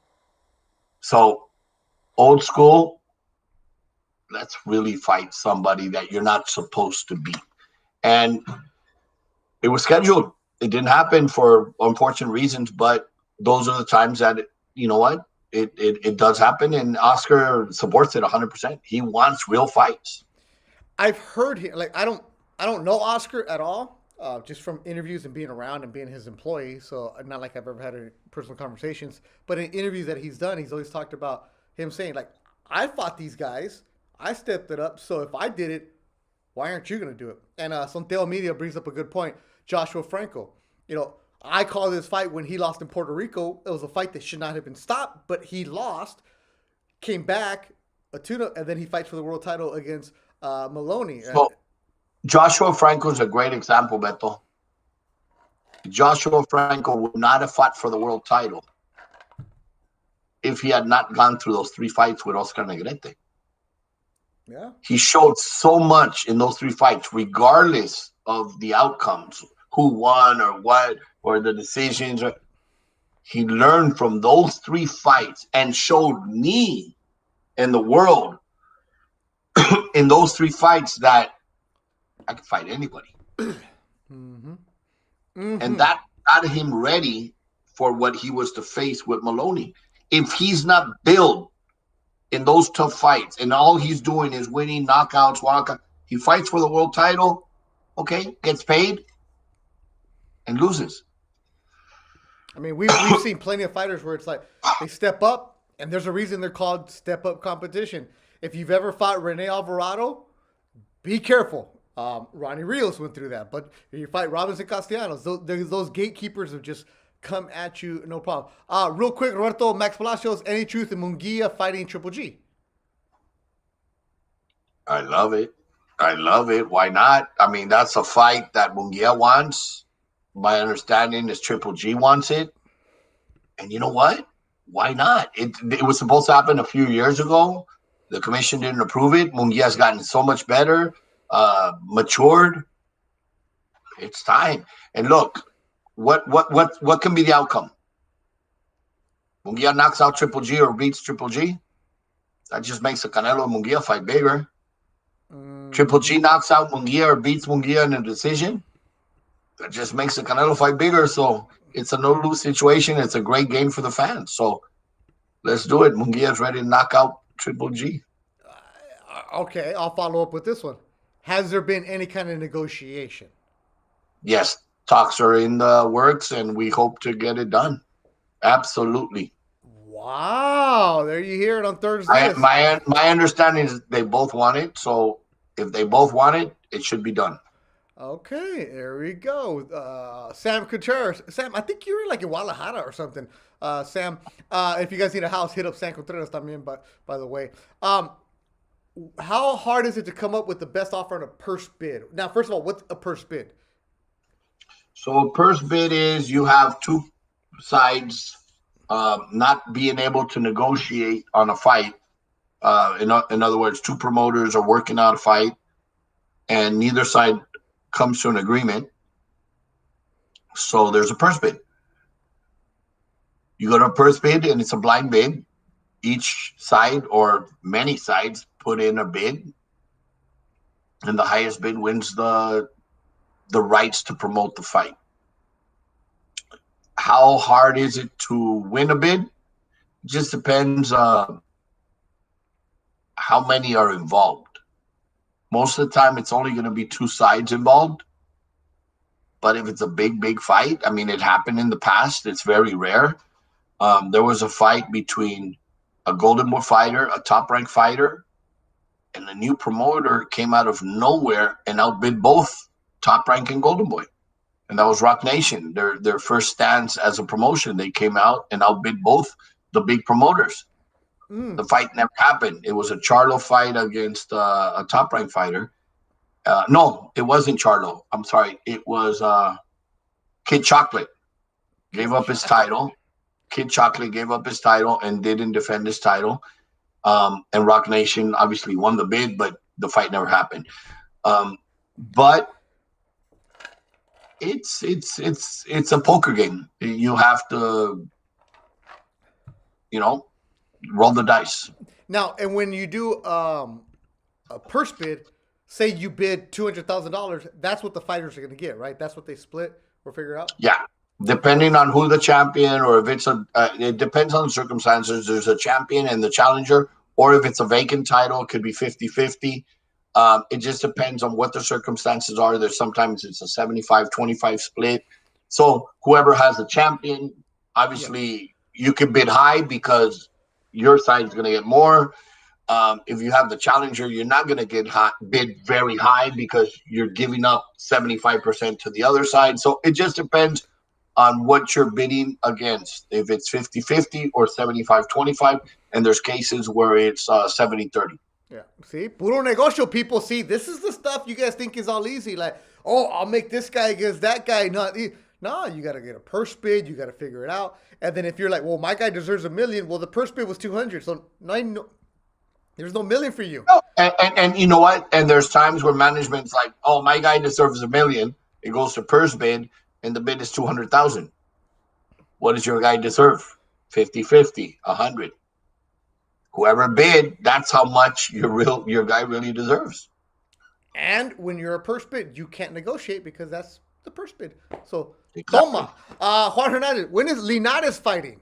So, old school, let's really fight somebody that you're not supposed to beat. And it was scheduled. It didn't happen for unfortunate reasons, but those are the times that, you know what, it does happen, and Oscar supports it 100%. He wants real fights. I've heard him, like, I don't know Oscar at all, just from interviews and being around and being his employee. So not like I've ever had any personal conversations, but in interviews that he's done, he's always talked about him saying, like, I fought these guys, I stepped it up. So if I did it, why aren't you going to do it? And Santiago Media brings up a good point. Joshua Franco, you know, I call this fight when he lost in Puerto Rico. It was a fight that should not have been stopped, but he lost, came back, a tune-up, and then he fights for the world title against Maloney. So, Joshua Franco is a great example, Beto. Joshua Franco would not have fought for the world title if he had not gone through those 3 fights with Oscar Negrete. Yeah. He showed so much in those 3 fights, regardless of the outcomes, who won or what, or the decisions. He learned from those 3 fights and showed me and the world in those 3 fights that I can fight anybody. Mm-hmm. Mm-hmm. And that got him ready for what he was to face with Maloney. If he's not built in those tough fights and all he's doing is winning knockouts, he fights for the world title, okay, gets paid, and loses. I mean, we've seen plenty of fighters where it's like they step up, and there's a reason they're called step-up competition. If you've ever fought Rene Alvarado, be careful. Ronnie Rios went through that. But if you fight Robinson Castellanos, those gatekeepers have just come at you, no problem. Real quick, Roberto, Max Palacios, any truth in Munguia fighting Triple G? I love it. I love it. Why not? I mean, that's a fight that Munguia wants. My understanding is Triple G wants it. And you know what? Why not? It was supposed to happen a few years ago. The commission didn't approve it. Munguia's gotten so much better, matured. It's time. And look, what can be the outcome? Munguia knocks out Triple G or beats Triple G. That just makes the Canelo and Munguia fight bigger. Triple G knocks out Munguia or beats Munguia in a decision. That just makes the Canelo fight bigger. So it's a no-lose situation. It's a great game for the fans. So let's do it. Munguia is ready to knock out Triple G. Okay, I'll follow up with this one. Has there been any kind of negotiation? Yes, talks are in the works, and we hope to get it done. Absolutely. Wow, there you hear it on Thursday. My understanding is they both want it. So if they both want it, it should be done. Okay, there we go. Sam Contreras. Sam, I think you're like in Guadalajara or something. Sam, if you guys need a house, hit up Sam Contreras también, by the way. How hard is it to come up with the best offer on a purse bid? Now, first of all, what's a purse bid? So a purse bid is you have two sides not being able to negotiate on a fight. In other words, two promoters are working out a fight, and neither side comes to an agreement. So there's a purse bid. You go to a purse bid, and it's a blind bid. Each side or many sides put in a bid, and the highest bid wins the rights to promote the fight. How hard is it to win a bid? It just depends how many are involved. Most of the time, it's only going to be two sides involved. But if it's a big fight, I mean, it happened in the past. It's very rare. There was a fight between a Golden Boy fighter, a top-ranked fighter, and the new promoter came out of nowhere and outbid both Top-Rank and Golden Boy. And that was Rock Nation. Their first stance as a promotion, they came out and outbid both the big promoters. The fight never happened. It was a Charlo fight against a Top-Rank fighter. No, it wasn't Charlo. I'm sorry. It was Kid Chocolate. Gave up his title. Kid Chocolate gave up his title and didn't defend his title. And Rock Nation obviously won the bid, but the fight never happened. But it's a poker game. You have to, roll the dice. Now, and when you do a purse bid, say you bid $200,000, that's what the fighters are going to get, right? That's what they split or figure out? Yeah. Depending on who the champion, or if it's it depends on the circumstances. There's a champion and the challenger, or if it's a vacant title, it could be 50-50. It just depends on what the circumstances are. There's sometimes it's a 75-25 split. So whoever has the champion, obviously you can bid high because your side is going to get more. If you have the challenger, you're not going to bid very high because you're giving up 75% to the other side. So it just depends on what you're bidding against, if it's 50-50 or 75-25, and there's cases where it's 70-30. Yeah. See, puro negocio, people. See, this is the stuff you guys think is all easy. Like, oh, I'll make this guy against that guy. No, you got to get a purse bid. You got to figure it out. And then if you're like, well, my guy deserves $1 million. Well, the purse bid was 200. So there's no million for you. No, and you know what? And there's times where management's like, oh, my guy deserves $1 million. It goes to purse bid, and the bid is 200,000. What does your guy deserve? 50-50, 100. Whoever bid, that's how much your guy really deserves. And when you're a purse bid, you can't negotiate because that's the purse bid. So, Exactly. Toma. Juan Hernandez, when is Linares fighting?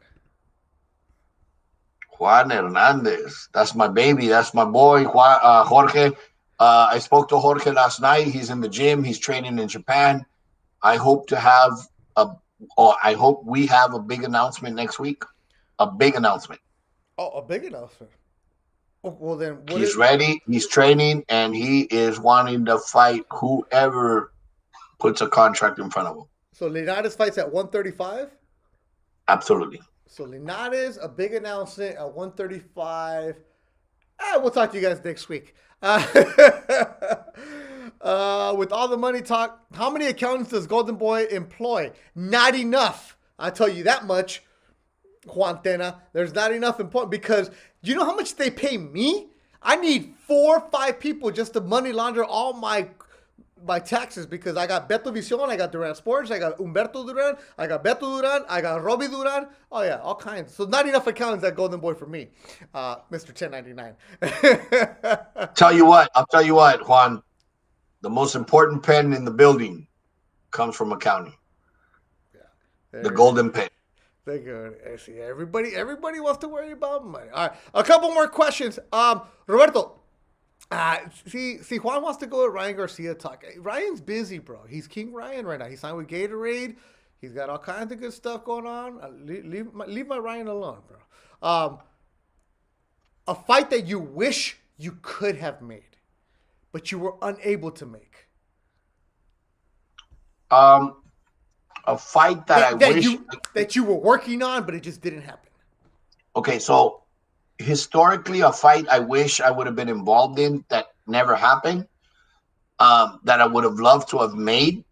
Juan Hernandez. That's my baby. That's my boy, Jorge. I spoke to Jorge last night. He's in the gym. He's training in Japan. I hope we have a big announcement next week. A big announcement. Oh, a big announcement. Oh, well, then He's ready. He's training, and he is wanting to fight whoever puts a contract in front of him. So Linares fights at 135? Absolutely. So Linares, a big announcement at 135. We'll talk to you guys next week. With all the money talk, how many accountants does Golden Boy employ? Not enough. I tell you that much, Juan Tena. There's not enough important because you know how much they pay me? I need 4 or 5 people just to money launder all my my taxes because I got Beto Vision, I got Duran Sports, I got Humberto Duran, I got Beto Duran, I got Robbie Duran. Oh yeah, all kinds. So not enough accountants at Golden Boy for me, Mr. 1099. I'll tell you what, Juan. The most important pen in the building comes from accounting. Yeah, the golden pen. They go. See, everybody wants to worry about money. All right, a couple more questions. Roberto. See, Juan wants to go with Ryan Garcia talk. Ryan's busy, bro. He's King Ryan right now. He signed with Gatorade. He's got all kinds of good stuff going on. Leave my Ryan alone, bro. A fight that you wish you could have made, but you were unable to make. A fight that you were working on, but it just didn't happen. Okay, so historically, a fight I wish I would have been involved in that never happened, that I would have loved to have made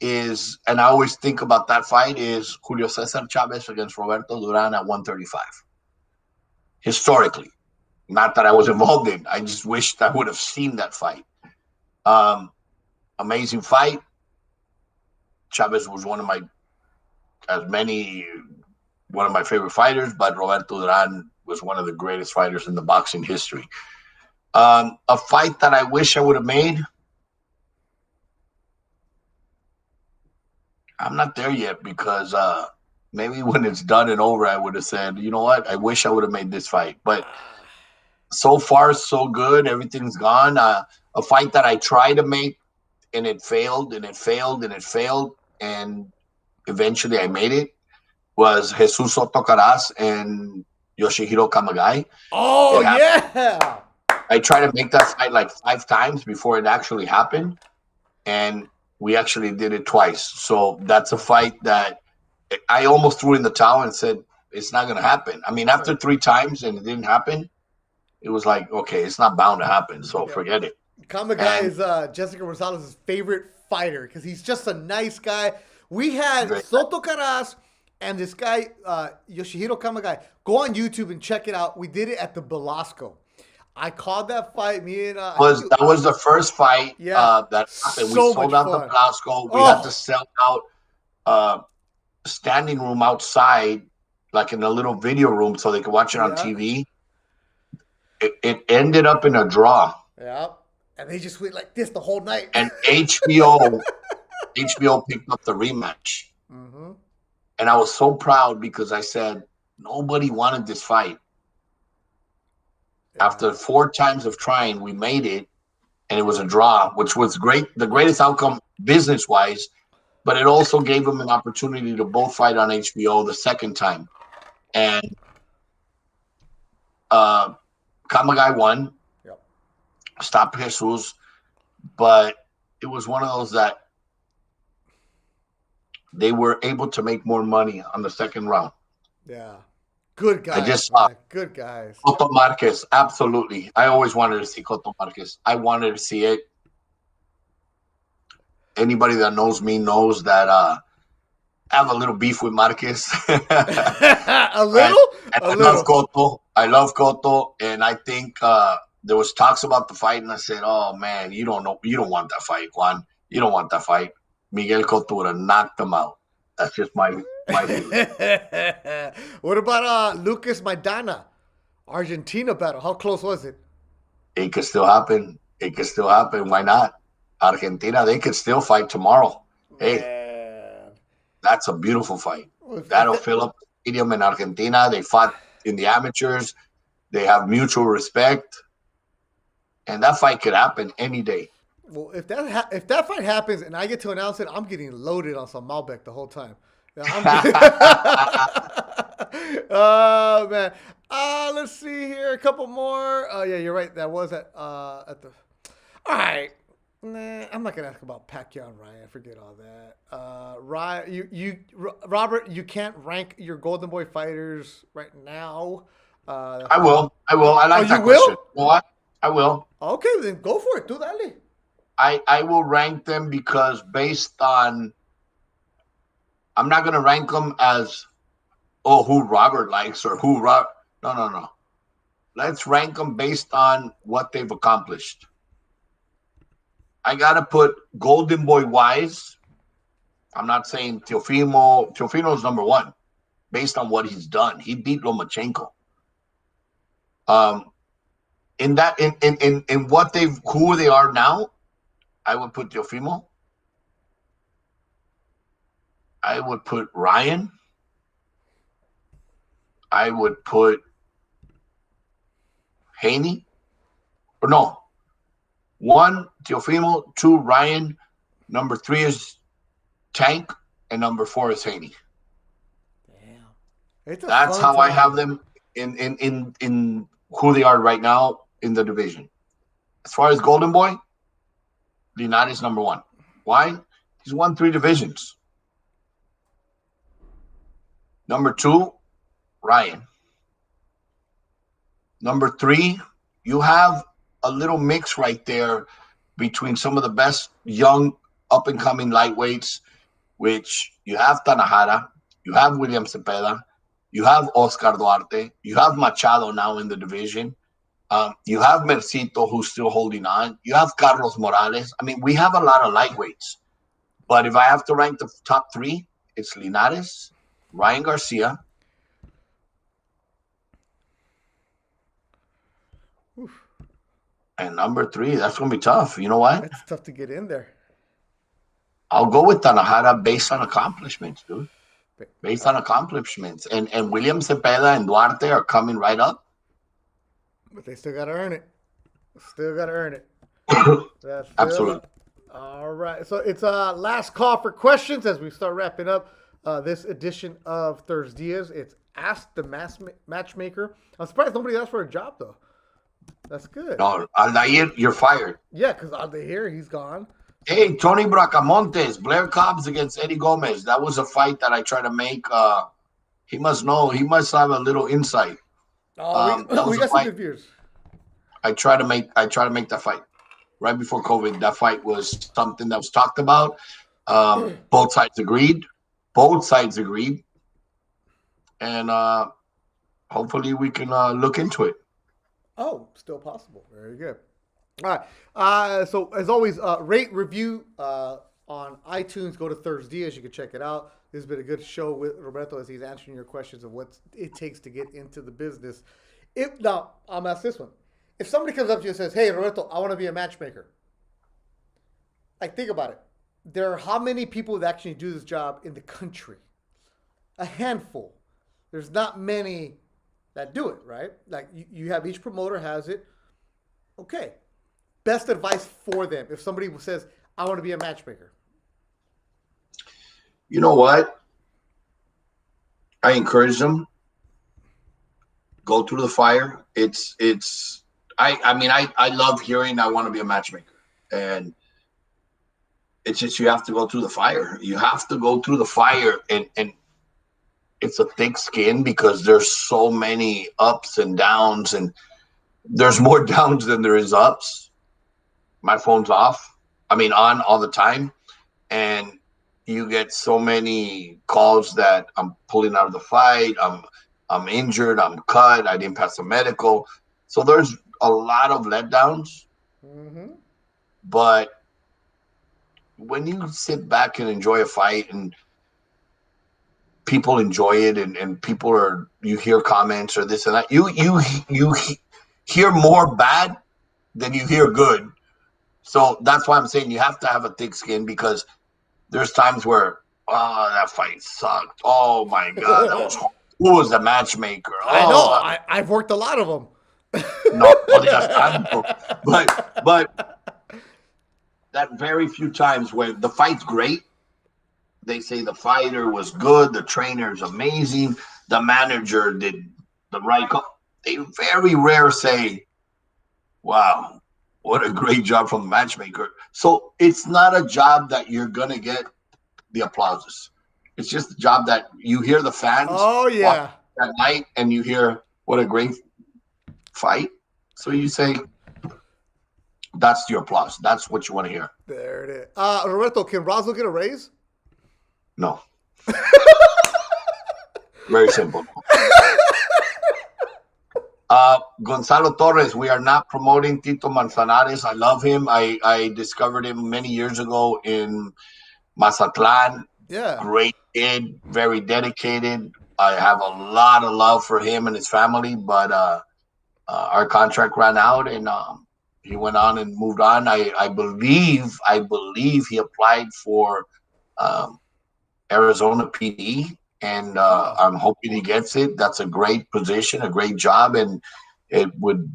is, and I always think about that fight, is Julio Cesar Chavez against Roberto Duran at 135. Historically, not that I was involved in. I just wished I would have seen that fight. Amazing fight. Chavez was one of my favorite fighters, but Roberto Duran was one of the greatest fighters in the boxing history. A fight that I wish I would have made, I'm not there yet because maybe when it's done and over, I would have said, you know what, I wish I would have made this fight. But so far, so good. Everything's gone. A fight that I tried to make and it failed and it failed and it failed, and eventually I made it, was Jesus Soto Caras and Yoshihiro Kamagai. Oh, yeah. I tried to make that fight like 5 times before it actually happened, and we actually did it twice. So that's a fight that I almost threw in the towel and said, it's not going to happen. I mean, after 3 times and it didn't happen, it was like, okay, it's not bound to happen, so forget it. Kamagai is Jessica Rosales' favorite fighter because he's just a nice guy. We had Soto Caras and this guy, Yoshihiro Kamagai. Go on YouTube and check it out. We did it at the Belasco. I called that fight. That was the first fight that happened. We sold out the Belasco. We had to sell out standing room outside, like in a little video room, so they could watch it on TV. It ended up in a draw. Yeah, and they just went like this the whole night. And HBO picked up the rematch. Mm-hmm. And I was so proud because I said, nobody wanted this fight. Yeah. After 4 times of trying, we made it, and it was a draw, which was great, the greatest outcome business-wise, but it also gave them an opportunity to both fight on HBO the second time. And Kamagai won, stopped Jesus, but it was one of those that they were able to make more money on the second round. Yeah. Good guys. I just saw good guys. Cotto Marquez, absolutely. I always wanted to see Cotto Marquez. I wanted to see it. Anybody that knows me knows that I have a little beef with Marquez. A little? I love Cotto. I love Cotto. And I think there was talks about the fight, and I said, oh, man, you don't want that fight, Juan. You don't want that fight. Miguel Cotto would have knocked him out. That's just my feeling. What about Lucas Maidana? Argentina battle. How close was it? It could still happen. Why not? Argentina, they could still fight tomorrow. Man. Hey, that's a beautiful fight. That'll fill up the stadium in Argentina. They fought in the amateurs. They have mutual respect. And that fight could happen any day. Well, if that fight happens and I get to announce it, I'm getting loaded on some Malbec the whole time. Oh, man. Let's see here. A couple more. Oh, yeah, you're right. That was at the... All right. Nah, I'm not going to ask about Pacquiao and Ryan. Forget all that. Ryan, Robert, you can't rank your Golden Boy fighters right now. I will. I like that question. You know what? I will. Okay, then go for it. Do that. I will rank them because based on, I'm not going to rank them as, who Robert likes or who Rob. No. Let's rank them based on what they've accomplished. I gotta put Golden Boy Wise. I'm not saying Teofimo. Teofimo is number one, based on what he's done. He beat Lomachenko. In what who they are now, I would put Teofimo. I would put Ryan. I would put Haney. Or no. 1, Teofimo. 2, Ryan. Number 3 is Tank. And number 4 is Haney. Damn. That's how I have them in who they are right now in the division. As far as Golden Boy, Linares number 1. Why? He's won 3 divisions. Number 2, Ryan. Number 3, you have a little mix right there between some of the best young up-and-coming lightweights, which you have Tanahara, you have William Cepeda, you have Oscar Duarte, you have Machado now in the division, you have Mercito, who's still holding on, you have Carlos Morales. I mean, we have a lot of lightweights. But if I have to rank the top 3, it's Linares, Ryan Garcia. Oof. And number 3, that's going to be tough. You know what? That's tough to get in there. I'll go with Tanahara based on accomplishments, dude. Based on accomplishments. And William Cepeda and Duarte are coming right up. But they still got to earn it. Still got to earn it. Absolutely. All right. So it's last call for questions as we start wrapping up this edition of ThursDIAZ. It's Ask the Matchmaker. I'm surprised nobody asked for a job, though. That's good. No, Aldair, you're fired. Yeah, because Aldair, he's gone. Hey, Tony Bracamontes, Blair Cobbs against Eddie Gomez. That was a fight that I tried to make. He must know. He must have a little insight. Oh, we got some good views. I try to make that fight right before COVID. That fight was something that was talked about. Both sides agreed. And hopefully we can look into it. Oh, still possible. Very good. All right. So as always, rate, review on iTunes. Go to ThursDIAZ. You can check it out. This has been a good show with Roberto as he's answering your questions of what it takes to get into the business. Now, I'll ask this one. If somebody comes up to you and says, hey, Roberto, I want to be a matchmaker. Like, think about it. There are how many people that actually do this job in the country? A handful. There's not many that do it, right? Like, you have each promoter has it. Okay. Best advice for them if somebody says, I want to be a matchmaker. You know what? I encourage them. Go through the fire. I love hearing I want to be a matchmaker. And it's just you have to go through the fire. You have to go through the fire and it's a thick skin because there's so many ups and downs and there's more downs than there is ups. My phone's on all the time. And you get so many calls that I'm pulling out of the fight. I'm injured. I'm cut. I didn't pass the medical. So there's a lot of letdowns. Mm-hmm. But when you sit back and enjoy a fight and people enjoy it and you hear comments or this and that, you hear more bad than you hear good. So that's why I'm saying you have to have a thick skin because there's times where, that fight sucked. Oh my God, that was horrible. Who was the matchmaker? I know. I've worked a lot of them. No, but that very few times when the fight's great, they say the fighter was good, the trainer's amazing, the manager did the right call. They very rare say, wow, what a great job from the matchmaker. So it's not a job that you're going to get the applauses. It's just a job that you hear the fans that night and you hear what a great fight. So you say, that's your applause. That's what you want to hear. There it is. Roberto, can Roswell get a raise? No. Very simple. Gonzalo Torres. We are not promoting Tito Manzanares. I love him. I discovered him many years ago in Mazatlan. Yeah. Great kid, very dedicated. I have a lot of love for him and his family, but our contract ran out, and he went on and moved on. I believe he applied for um, Arizona PD, and I'm hoping he gets it. That's a great position, a great job, and it would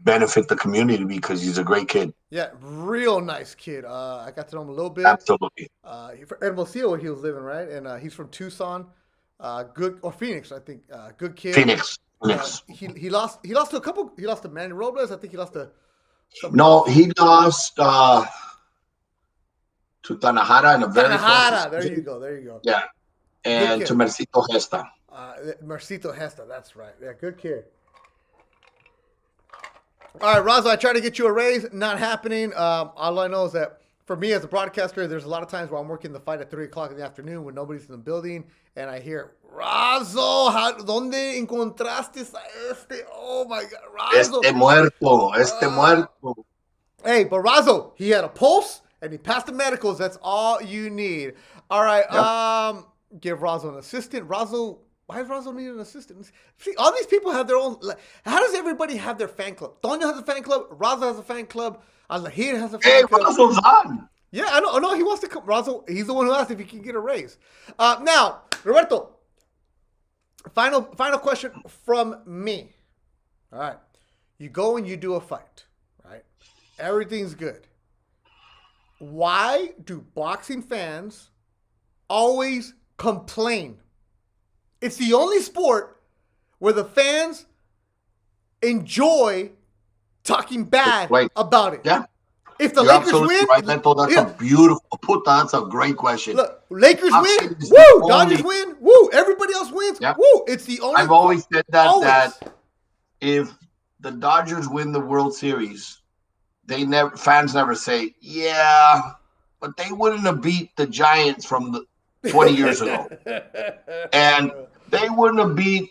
benefit the community because he's a great kid. Yeah, real nice kid. I got to know him a little bit. Absolutely. From Hermosillo, he was living, right? And he's from Tucson. Good, or Phoenix, I think. Good kid. Phoenix. He lost to a couple. He lost to Manny Robles. I think he lost to. No, he lost to Tanahara in a very Tanahara. There you go. Yeah, and to Mercito Gesta. Mercito Gesta. That's right. Yeah, good kid. All right, Razo, I tried to get you a raise. Not happening. All I know is that for me as a broadcaster, there's a lot of times where I'm working the fight at 3 o'clock in the afternoon when nobody's in the building, and I hear, Razo, ¿dónde encontraste a este? Oh, my God, Razo. Este muerto. Hey, but Razo, he had a pulse, and he passed the medicals. That's all you need. All right, yep. Give Razo an assistant. Razo... Why does Razo need an assistant? See, all these people have their own... How does everybody have their fan club? Tonio has a fan club. Razo has a fan club. Alahir has a fan club. Razo's on. Yeah, I know. No, he wants to come. Razo, he's the one who asked if he can get a raise. Now, Roberto, final question from me. All right. You go and you do a fight, right? Everything's good. Why do boxing fans always complain? It's the only sport where the fans enjoy talking bad about it. Yeah. If the Lakers win, right, Beto, that's a beautiful That's a great question. Look, Lakers win, woo. Dodgers win, woo. Everybody else wins, woo. It's the only. I've always said that if the Dodgers win the World Series, fans never say, yeah, but they wouldn't have beat the Giants from 20 years ago. And they wouldn't have beat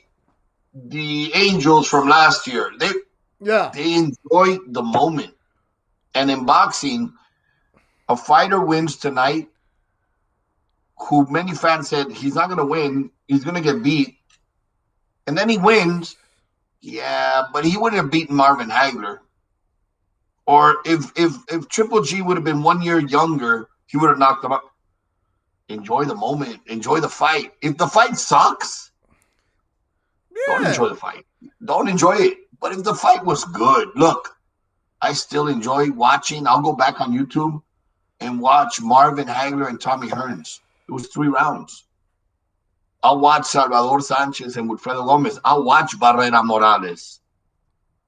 the Angels from last year. They enjoy the moment. And in boxing, a fighter wins tonight who many fans said he's not going to win, he's going to get beat. And then he wins. Yeah, but he wouldn't have beaten Marvin Hagler. Or if Triple G would have been 1 year younger, he would have knocked him out. Enjoy the moment. Enjoy the fight. If the fight sucks, don't enjoy the fight. Don't enjoy it. But if the fight was good, look, I still enjoy watching. I'll go back on YouTube and watch Marvin Hagler and Tommy Hearns. It was 3 rounds. I'll watch Salvador Sanchez and Wilfredo Gomez. I'll watch Barrera Morales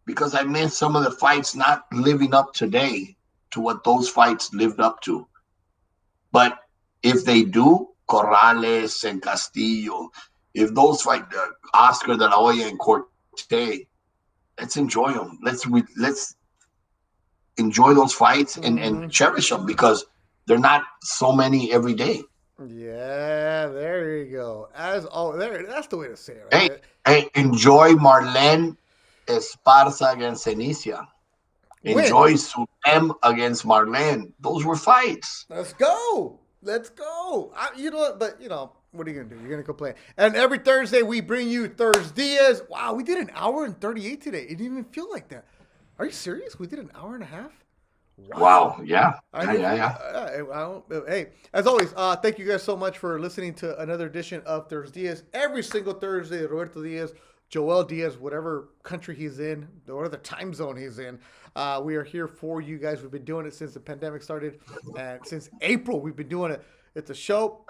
because I miss some of the fights not living up today to what those fights lived up to. But if they do, Corrales and Castillo, if those fight Oscar de la Hoya and Corte, let's enjoy them. Let's enjoy those fights and cherish them because they're not so many every day. Yeah, there you go. That's the way to say it. Right? Hey, enjoy Marlene Esparza against Enicia. Enjoy Sulem against Marlene. Those were fights. Let's go. You know what? But, what are you going to do? You're going to complain. And every Thursday, we bring you ThursDIAZ. Wow, we did an hour and 38 today. It didn't even feel like that. Are you serious? We did an hour and a half? Wow. Yeah. Hey, as always, thank you guys so much for listening to another edition of ThursDIAZ. Every single Thursday, Roberto Diaz, Joel Diaz, whatever country he's in, whatever time zone he's in, we are here for you guys. We've been doing it since the pandemic started, and since April we've been doing it. It's a show.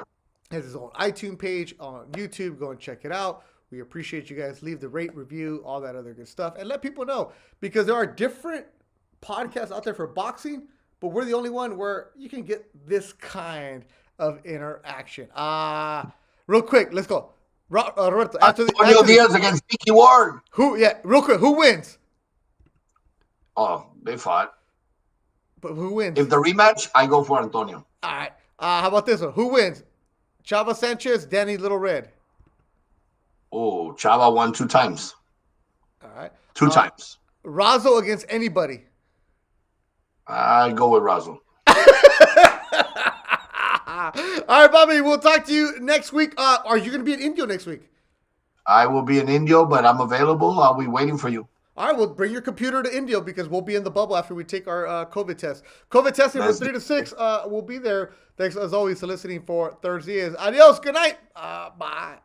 It has its own iTunes page on YouTube. Go and check it out. We appreciate you guys. Leave the rate, review, all that other good stuff, and let people know because there are different podcasts out there for boxing, but we're the only one where you can get this kind of interaction. Real quick, let's go. Roberto, Antonio Diaz against Mickey Ward. Real quick, who wins? Oh, they fought. But who wins? If the rematch, I go for Antonio. All right. How about this one? Who wins? Chava Sanchez, Danny Little Red. Oh, Chava won 2 times. All right. 2 times. Razo against anybody. I go with Razzle. All right, Bobby. We'll talk to you next week. Are you going to be in Indio next week? I will be in Indio, but I'm available. I'll be waiting for you. All right, well, bring your computer to Indio because we'll be in the bubble after we take our COVID test. COVID testing from 3 to 6. We'll be there. Thanks, as always, for listening for ThursDIAZ. Adios. Good night. Bye.